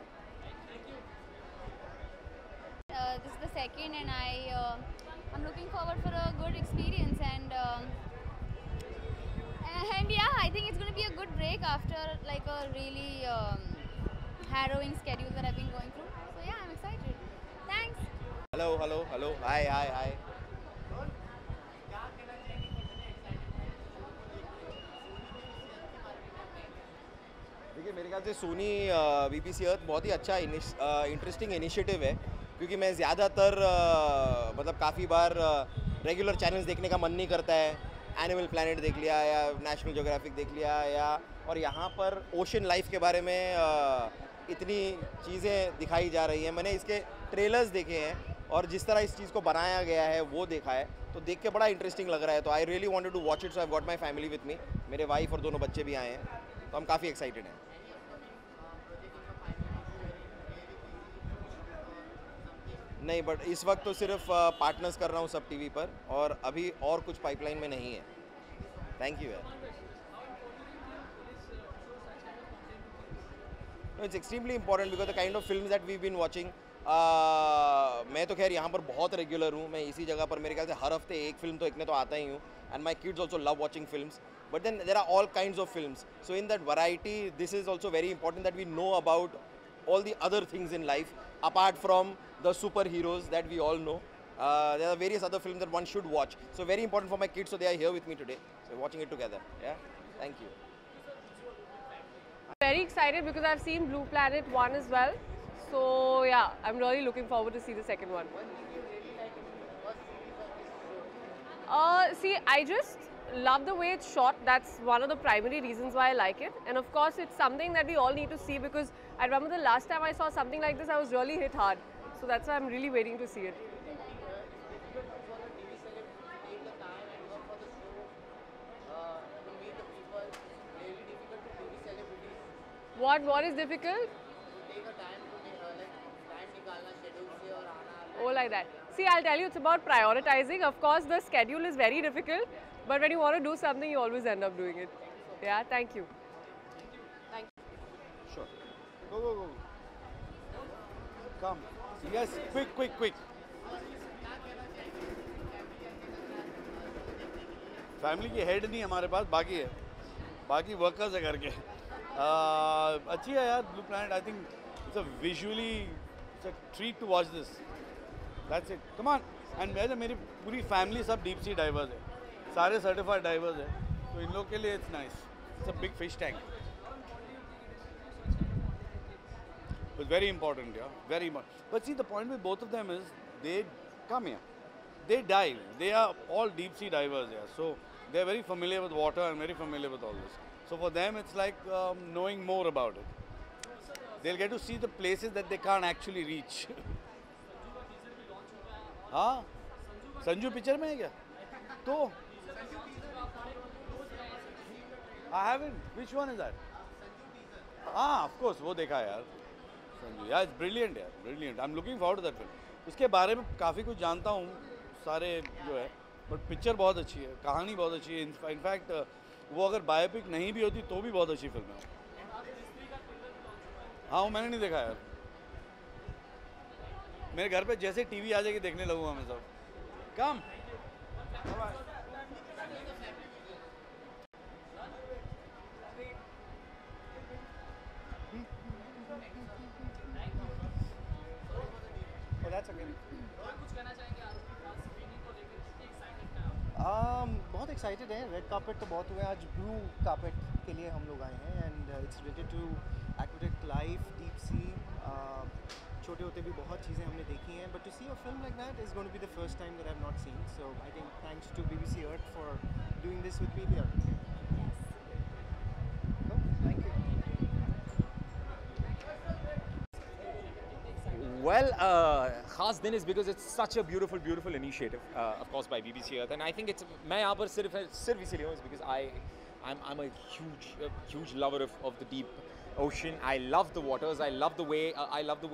This is the second, and I'm looking forward for a good experience, and yeah, I think it's going to be a good break after like a really harrowing schedule that I've been going through. So yeah, I'm excited. Thanks. Hello. Hi. देखिए, मेरे ख्याल से Soni BBC अर्थ बहुत ही अच्छा interesting initiative है, क्योंकि मैं ज़्यादातर मतलब काफ़ी बार रेगुलर चैनल्स देखने का मन नहीं करता है. एनिमल प्लैनेट देख लिया या नेशनल ज्योग्राफिक देख लिया, या और यहाँ पर ओशन लाइफ के बारे में इतनी चीज़ें दिखाई जा रही हैं. मैंने इसके ट्रेलर्स देखे हैं और जिस तरह इस चीज़ को बनाया गया है वो देखा है, तो देख के बड़ा इंटरेस्टिंग लग रहा है. तो I really wanted to watch it, so I got my family with me. मेरे वाइफ और दोनों बच्चे भी आए हैं, तो हम काफ़ी एक्साइटेड हैं. नहीं, बट इस वक्त तो सिर्फ पार्टनर्स कर रहा हूँ सब टीवी पर, और अभी और कुछ पाइपलाइन में नहीं है. थैंक यू यार. It's extremely important because the kind of films that we been watching. मैं तो खैर यहाँ पर बहुत रेगुलर हूँ. मैं इसी जगह पर मेरे ख्याल से हर हफ्ते एक फिल्म तो एक में तो आता ही हूँ. And my kids also love watching films. But then there are all kinds of films. So in that variety, this is also very important that we know about all the other things in life, apart from the superheroes that we all know. There are various other films that one should watch. So very important for my kids, so they are here with me today. So watching it together. Yeah, thank you. Very excited because I've seen Blue Planet 1 as well. So yeah, I'm really looking forward to see the second one. See, I just love the way it's shot. That's one of the primary reasons why I like it. And of course, it's something that we all need to see, because I remember the last time I saw something like this, I was really hit hard. So that's why I'm really waiting to see it. What is difficult? Oh, like that. See, I'll tell you, it's about prioritizing. Of course, the schedule is very difficult, but when you want to do something, you always end up doing it. Yeah, thank you. Thank you. Sure. Go. Come. Yes, quick. Family की head नहीं हमारे पास, बाकी है, बाकी workers है घर के। अच्छी है यार Blue Planet. I think it's a visually it's a treat to watch this, that's it, come on. And मेरी पूरी फैमिली सब डीप सी डाइवर्स है, सारे सर्टिफाइड डाइवर्स है, तो इन लोग के लिए it's nice, it's a big fish tank. It's very important, yeah, very much. But see, the point with both of them is they come here, they dive, they are all deep sea divers here, so they're very familiar with water and very familiar with all this. So for them, it's like knowing more about it. They'll get to see the places that they can't actually reach. हाँ, Sanju picture में है क्या? तो I haven't. Which one is that? हाँ, of course, वो देखा है यार। संजू, यार इट्स ब्रिलियंट यार, brilliant. I am looking forward to that film. उसके बारे में काफ़ी कुछ जानता हूँ, सारे जो है, बट पिक्चर बहुत अच्छी है, कहानी बहुत अच्छी है। इनफैक्ट वो अगर बायोपिक नहीं भी होती तो भी बहुत अच्छी फिल्म है। हाँ, वो मैंने नहीं देखा यार। मेरे घर पे जैसे टीवी आ जाएगी देखने लगूंगा मैं सब। कम बहुत एक्साइटेड है। रेड कार्पेट तो बहुत हुए, आज ब्लू कार्पेट के लिए हम लोग आए हैं and it's related to aquatic life, deep sea. छोटे होते भी बहुत चीज़ें हमने देखी हैं, but to see a film like that is going to be the first time that I have not seen, so I think thanks to BBC Earth for doing this with me here. Thank you. Well, खास दिन is because it's such a beautiful initiative, of course by BBC Earth, and I think it's मैं यहाँ पर सिर्फ इसीलिए हूँ because I'm a huge lover of the deep ocean. I love the waters. I love the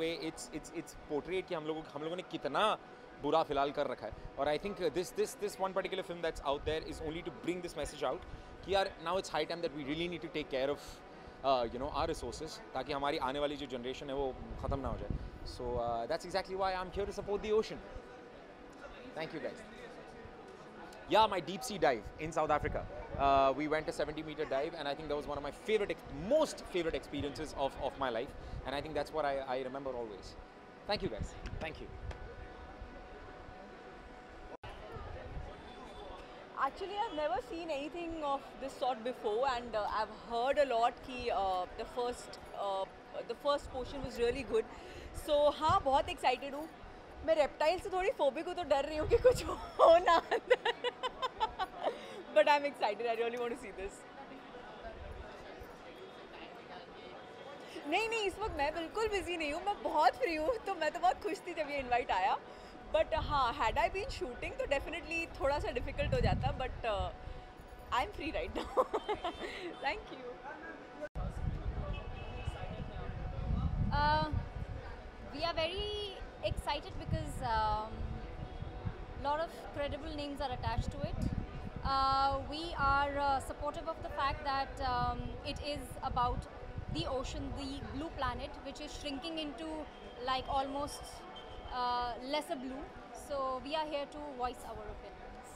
way it's portrayed कि हम लोगों ने कितना बुरा फिलहाल कर रखा है, और I think this one particular film that's out there is only to bring this message out कि यार now it's high time that we really need to take care of our resources, ताकि हमारी आने वाली जो जनरेशन है वो ख़त्म ना हो जाए. So that's exactly why I'm here to support the ocean. Thank you guys. Yeah, my deep sea dive in South Africa. We went a 70-meter dive, and I think that was one of my most favorite experiences of my life, and I think that's what I remember always. Thank you guys. Thank you. Actually, I've never seen anything of this sort before, and I've heard a lot कि the first portion was really good. So हाँ, बहुत excited हूँ. मैं reptile से थोड़ी phobic हूँ, तो डर रही हूँ कि कुछ हो ना अंदर. But I'm excited. I really want to see this. नहीं, इस वक्त मैं बिल्कुल busy नहीं हूँ. मैं बहुत free हूँ, तो मैं तो बहुत खुश थी जब ये invite आया. But हाँ, had I been shooting तो definitely थोड़ा सा difficult हो जाता. But I'm free right now. Thank you. We are very excited because lot of credible names are attached to it. We are supportive of the fact that it is about the ocean, the blue planet, which is shrinking into like almost lesser blue. So we are here to voice our opinions.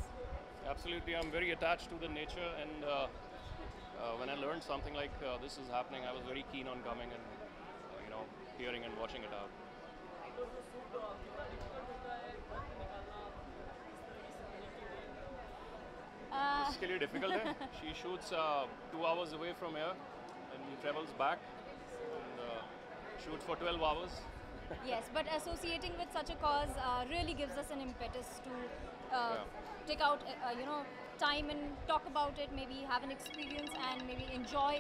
Absolutely, I'm very attached to the nature, and when I learned something like this is happening, I was very keen on coming and hearing and watching it out. इसके लिए difficult है. She shoots 2 hours away from here and travels back and shoots for 12 hours. Yes, but associating with such a cause really gives us an impetus to take out, time and talk about it, maybe have an experience and maybe enjoy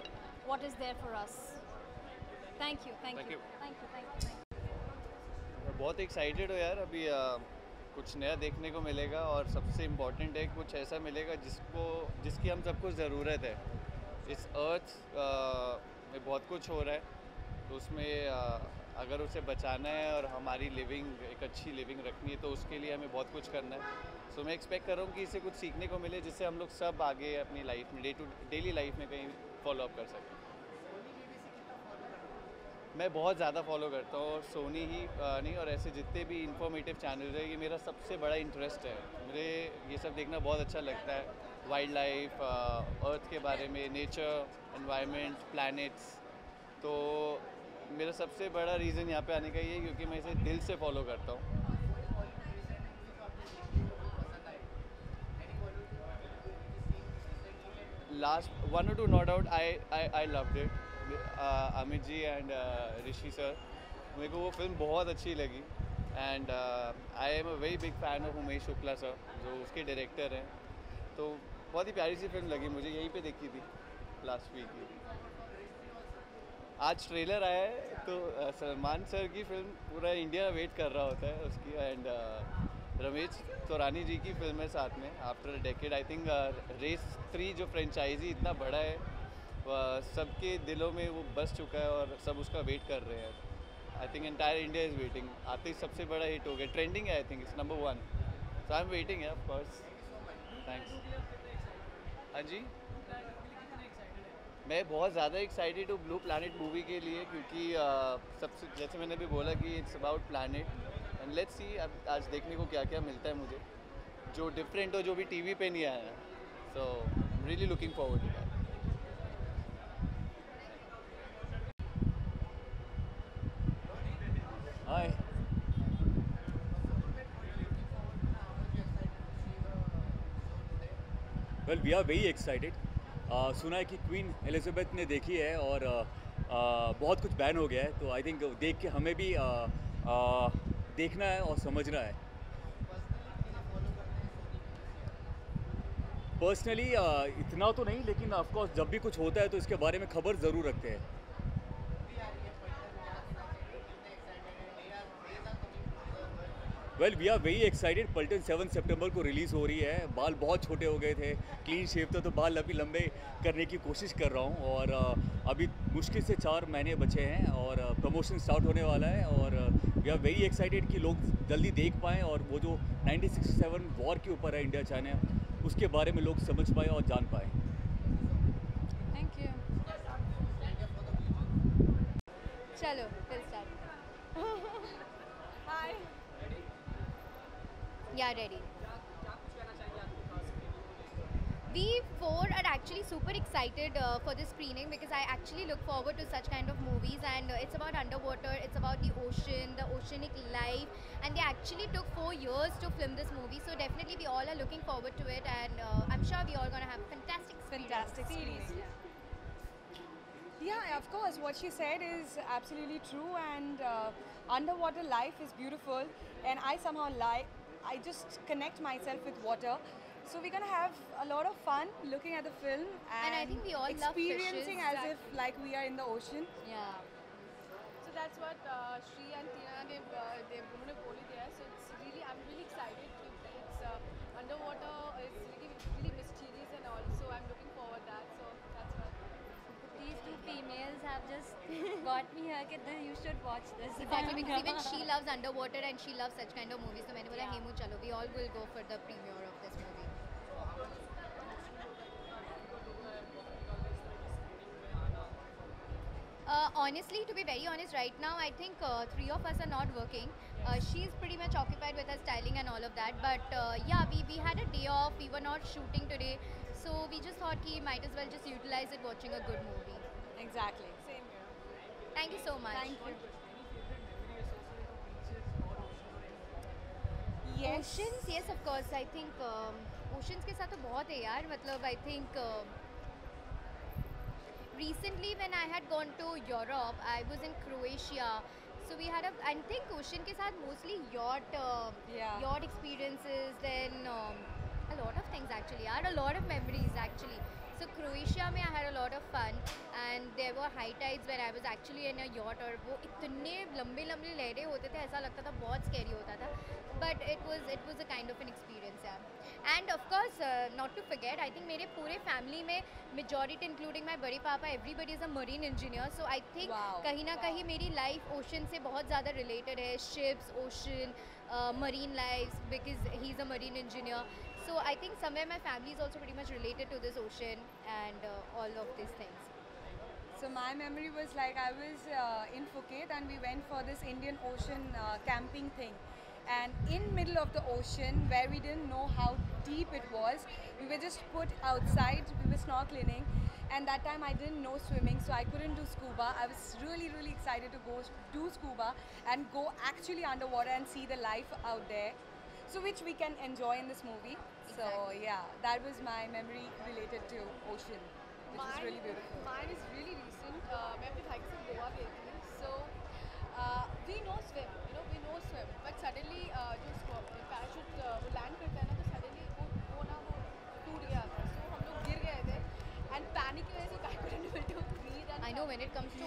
what is there for us. Thank you. मैं बहुत excited हो यार. अभी कुछ नया देखने को मिलेगा, और सबसे इम्पोर्टेंट है कुछ ऐसा मिलेगा जिसकी हम सबको ज़रूरत है. इस अर्थ में बहुत कुछ हो रहा है, तो उसमें अगर उसे बचाना है और हमारी लिविंग एक अच्छी लिविंग रखनी है, तो उसके लिए हमें बहुत कुछ करना है. सो मैं एक्सपेक्ट कर रहा हूँ कि इसे कुछ सीखने को मिले, जिससे हम लोग सब आगे अपनी लाइफ में डेली लाइफ में कहीं फॉलो अप कर सकें. मैं बहुत ज़्यादा फॉलो करता हूँ, और सोनी ही नहीं, और ऐसे जितने भी इंफॉर्मेटिव चैनल है, ये मेरा सबसे बड़ा इंटरेस्ट है. मुझे ये सब देखना बहुत अच्छा लगता है. वाइल्ड लाइफ, अर्थ के बारे में, नेचर, एनवायरनमेंट, प्लैनेट्स। तो मेरा सबसे बड़ा रीज़न यहाँ पे आने का ये है क्योंकि मैं इसे दिल से फॉलो करता हूँ। Last 1 or 2 no doubt I loved it. Amit ji and Rishi sir, मेरे को वो फिल्म बहुत अच्छी लगी and I am a very big fan of Umesh Shukla sir जो उसके डायरेक्टर हैं। तो बहुत ही प्यारी सी फिल्म लगी मुझे, यहीं पे देखी थी लास्ट वीक ही। आज ट्रेलर आया है तो सलमान सर की फिल्म पूरा इंडिया वेट कर रहा होता है उसकी, एंड रमेश तौरानी जी की फिल्म है साथ में after a decade. I think Race 3 जो फ्रेंचाइजी इतना बड़ा है सबके दिलों में वो बस चुका है और सब उसका वेट कर रहे हैं। I think entire India is waiting. आते ही सबसे बड़ा हिट हो गया, ट्रेंडिंग है, आई think it's number 1, so I am waiting है ऑफ कोर्स। थैंक्स। हाँ जी, मैं बहुत ज़्यादा एक्साइटेड हूँ ब्लू प्लैनेट मूवी के लिए क्योंकि सबसे जैसे मैंने भी बोला कि it's about planet and let's see अब आज देखने को क्या क्या मिलता है मुझे जो डिफरेंट हो, जो भी टीवी पे नहीं आया है। So really looking forward to that. Hi. Well, we are very excited. सुना है कि क्वीन एलिजाबेथ ने देखी है और बहुत कुछ बैन हो गया है, तो आई थिंक देख के हमें भी देखना है और समझना है। पर्सनली इतना तो नहीं, लेकिन ऑफ कोर्स जब भी कुछ होता है तो इसके बारे में खबर ज़रूर रखते हैं। Well we are very excited. Paltan 7 सितंबर को रिलीज़ हो रही है। बाल बहुत छोटे हो गए थे, क्लीन शेव था, तो बाल अभी लंबे करने की कोशिश कर रहा हूँ और अभी मुश्किल से 4 महीने बचे हैं और प्रमोशन स्टार्ट होने वाला है और वी आर वेरी एक्साइटेड कि लोग जल्दी देख पाएँ और वो जो 1967 वॉर के ऊपर है इंडिया चाइना, उसके बारे में लोग समझ पाएँ और जान पाएँ। Thank you. चलो फिर start. Hi. Yeah, ready. We four are actually super excited for this screening because I actually look forward to such kind of movies, and it's about underwater, it's about the ocean, the oceanic life, and they actually took 4 years to film this movie, so definitely we all are looking forward to it, and I'm sure we all gonna have a fantastic series. Yeah, of course, what she said is absolutely true, and underwater life is beautiful, and I somehow I just connect myself with water. So we're gonna have a lot of fun looking at the film And I think we all love experiencing fishes. as if like we are in the ocean. Yeah. So that's what Shri and Tina they've बोली दिया है. So it's really I'm really excited. It's underwater. It's really mysterious and all. So I'm looking forward to that. So that's what. These 2 females have just got me here that you should watch this. Exactly, because even she loves underwater and she loves such kind of movies. So मैंने बोला हेमू चलो, we all will go for the premiere of this movie. Honestly, to be very honest, right now I think 3 of us are not working. She's pretty much occupied with her styling and all of that. But yeah, we had a day off. We were not shooting today, so we just thought we might as well just utilize it watching a good movie. Exactly. Same here. Thank you so much. Thank you. Yes. Oceans, yes, of course. I think oceans के साथ तो बहुत है यार. मतलब I think recently when I had gone to Europe, I was in Croatia. So we had I think ocean के साथ mostly yacht experiences, then a lot of things actually. I had a lot of memories actually. So Croatia में I had a lot of fun, and there were high tides when I was actually in a yacht, और वो इतने लंबे लंबे लहरें होते थे, ऐसा लगता था बहुत scary होता था. But it was a kind of an experience, yeah. And of course, not to forget, I think मेरे पूरे family में majority including my बड़े पापा, everybody is a marine engineer. So I think कहीं ना कहीं मेरी life ocean से बहुत ज़्यादा related है. Ships, ocean, marine lives, because he's a marine engineer. So I think somewhere my family is also pretty much related to this ocean and all of these things. So my memory was like I was in Phuket and we went for this Indian Ocean camping thing. and in middle of the ocean where we didn't know how deep it was. We were just put outside, we were snorkeling, and that time I didn't know swimming, so I couldn't do scuba. I was really excited to go do scuba and go actually underwater and see the life out there, so which we can enjoy in this movie. So yeah, that was my memory related to ocean, which is really beautiful. Mine is really recent. मैं अपने भाई के साथ गोवा गई थी. So we know swim, we know swim, but suddenly जो parachute वो land करता है ना, तो suddenly वो टूट गया था. So हम लोग गिर गए थे, and panic की वजह से I couldn't able to breathe. And I know when it comes to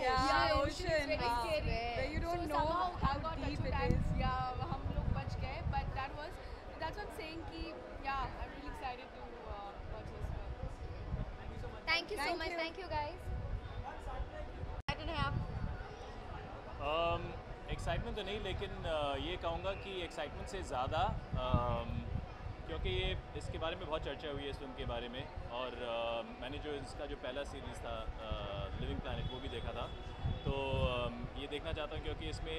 ocean is very scary. Where you don't so know somehow how I got deep touched it and is. Yeah, हम लोग बच गए, but that's what I'm saying कि yeah, I'm really excited to watch this film. Thank you so much. Thank you guys. Excited हैं आप? Excitement तो नहीं, लेकिन ये कहूँगा कि एक्साइटमेंट से ज़्यादा क्योंकि ये इसके बारे में बहुत चर्चा हुई है इस फिल्म के बारे में, और मैंने जो इसका जो पहला सीरीज़ था लिविंग प्लैनेट वो भी देखा था, तो ये देखना चाहता हूँ क्योंकि इसमें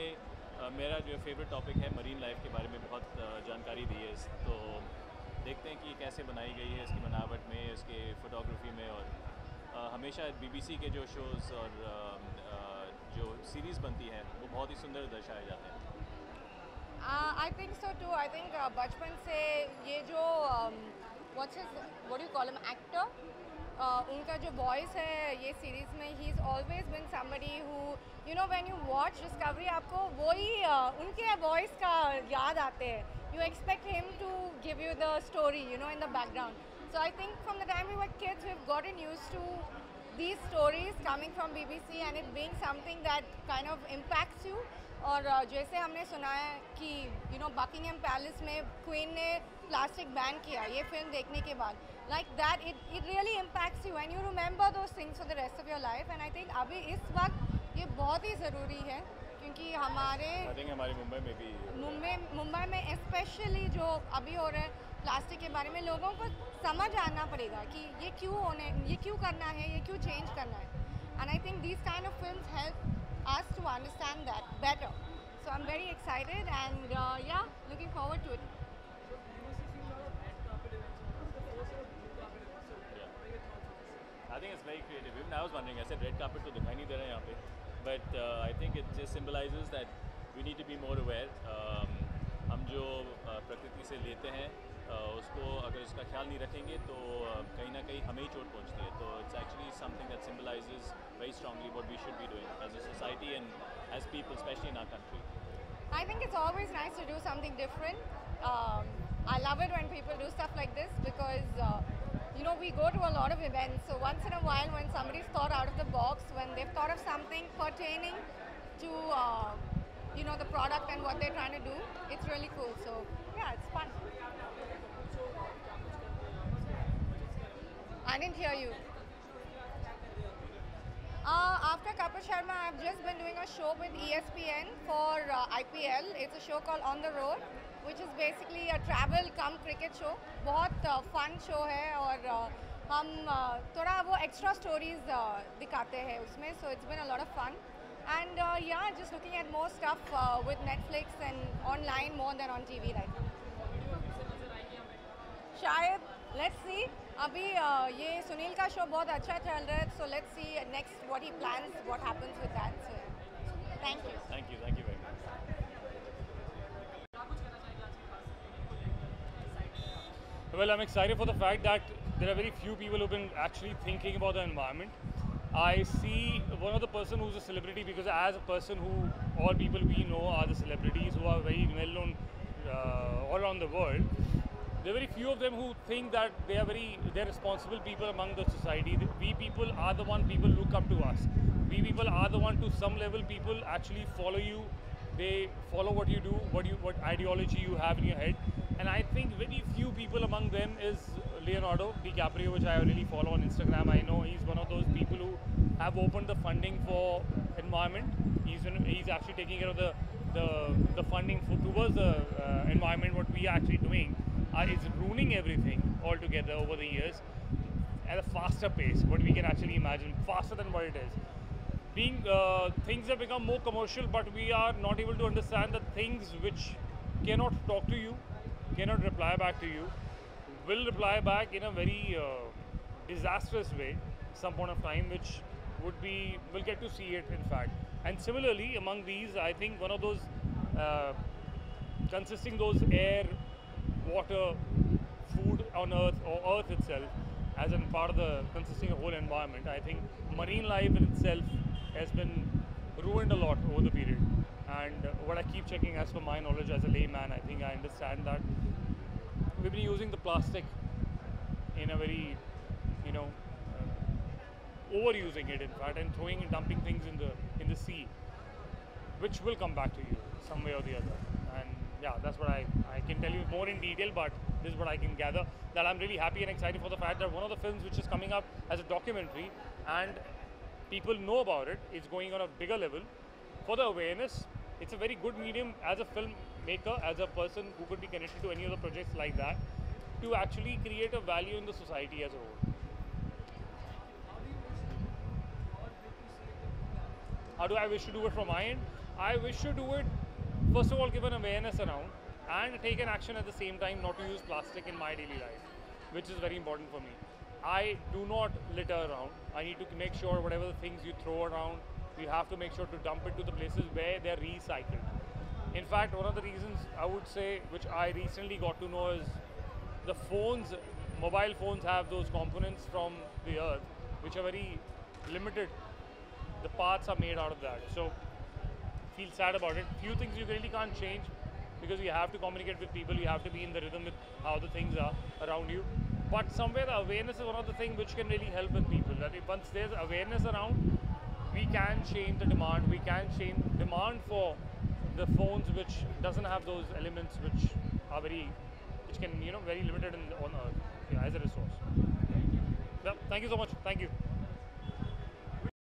मेरा जो फेवरेट टॉपिक है मरीन लाइफ के बारे में बहुत जानकारी दी है. तो देखते हैं कि कैसे बनाई गई है इसकी बनावट में, इसके फोटोग्राफी में, और हमेशा BBC के जो शोज़ और जो सीरीज़ बनती हैं वो बहुत ही सुंदर दर्शाए जाते हैं. I think so too. I think बचपन से ये जो what do you call him, actor, उनका जो voice है ये series में, he's always been somebody who when you watch Discovery आपको वही उनके voice का याद आते हैं. You expect him to give you the story, in the background. So I think from the time we were kids, we've gotten used to these stories coming from BBC and it being something that kind of impacts you. और जैसे हमने सुना है कि Buckingham palace में queen ने plastic ban किया ये फिल्म देखने के बाद, like that it really impacts you and you remember those things for the rest of your life. And I think अभी इस वक्त ये बहुत ही ज़रूरी है क्योंकि हमारे मुंबई में भी मुंबई में स्पेशली जो अभी हो रहा है प्लास्टिक के बारे में लोगों को समझ आना पड़ेगा कि ये क्यों करना है, ये क्यों चेंज करना है. And I think these kind of films help us to understand that better. So I'm very excited and looking forward to it. I think it's very creative. Even I was wondering, I said red carpet तो दिखाई नहीं दे रहा है यहाँ पे, but I think it just symbolizes that we need to be more aware. हम जो प्रकृति से लेते हैं उसको अगर उसका ख्याल नहीं रखेंगे तो कहीं ना कहीं हमें ही चोट पहुँचती है. तो it's actually something that symbolizes very strongly what we should be doing as a society and as people, especially in our country. I think it's always nice to do something different. I love it when people do stuff like this because we go to a lot of events, so once in a while when somebody's thought out of the box, when they've thought of something pertaining to the product and what they're trying to do, it's really cool. So yeah, it's fun. I didn't hear you. After Kapil Sharma, I've just been doing a show with ESPN for IPL. It's a show called On the Road, which is basically a travel cum cricket show. बहुत fun show है और हम थोड़ा वो extra stories दिखाते हैं उसमें, so it's been a lot of fun. And just looking at more stuff with Netflix and online more than on TV right now. शायद, let's see. अभी ये सुनील का शो बहुत अच्छा चल रहा है, so let's see next what he plans, what happens with that. So thank you. Thank you very much. Well, I'm excited for the fact that there are very few people who've been actually thinking about the environment. I see one of the person who's a celebrity because as a person who all people we know are the celebrities who are very well known all around the world. There are very few of them who think that they're responsible people among the society. We people are the one people who come to us. We people are the one to some level people actually follow you. They follow what you do, what ideology you have in your head. And I think very few people among them is Leonardo DiCaprio, which I really follow on Instagram. I know he's one of those people who have opened the funding for environment. He's actually taking care of the funding towards the environment. What we are actually doing is ruining everything altogether over the years at a faster pace. What we can actually imagine, faster than what it is. Things have become more commercial, but we are not able to understand the things which cannot talk to you, cannot reply back to you, will reply back in a very disastrous way some point of time, which we'll get to see it in fact. And similarly among these, I think one of those consisting those air, water, food on earth or earth itself as a part of the consisting of whole environment, I think marine life in itself has been ruined a lot over the period. And what I keep checking, as per my knowledge as a layman, I think I understand that we've been using the plastic in a very, overusing it in fact, and throwing and dumping things in the sea, which will come back to you some way or the other. And yeah, that's what I can tell you more in detail, but this is what I can gather. That I'm really happy and excited for the fact that one of the films which is coming up as a documentary and people know about it, it's going on a bigger level for the awareness. It's a very good medium as a filmmaker, as a person who could be connected to any of the projects like that, to actually create a value in the society as a whole. How do I wish to do it from my end? I wish to do it, first of all, give an awareness around and take an action at the same time not to use plastic in my daily life, which is very important for me. I do not litter around. I need to make sure whatever the things you throw around, you have to make sure to dump it to the places where they're recycled. In fact, one of the reasons I would say, which I recently got to know, is the phones, mobile phones have those components from the earth, which are very limited. The parts are made out of that. So, feel sad about it. Few things you really can't change because you have to communicate with people, you have to be in the rhythm with how the things are around you. But somewhere the awareness is one of the things which can really help with people. That if once there's awareness around, we can change the demand. We can change demand for the phones which doesn't have those elements which are very limited on Earth, as a resource. Yeah, thank you so much. Thank you.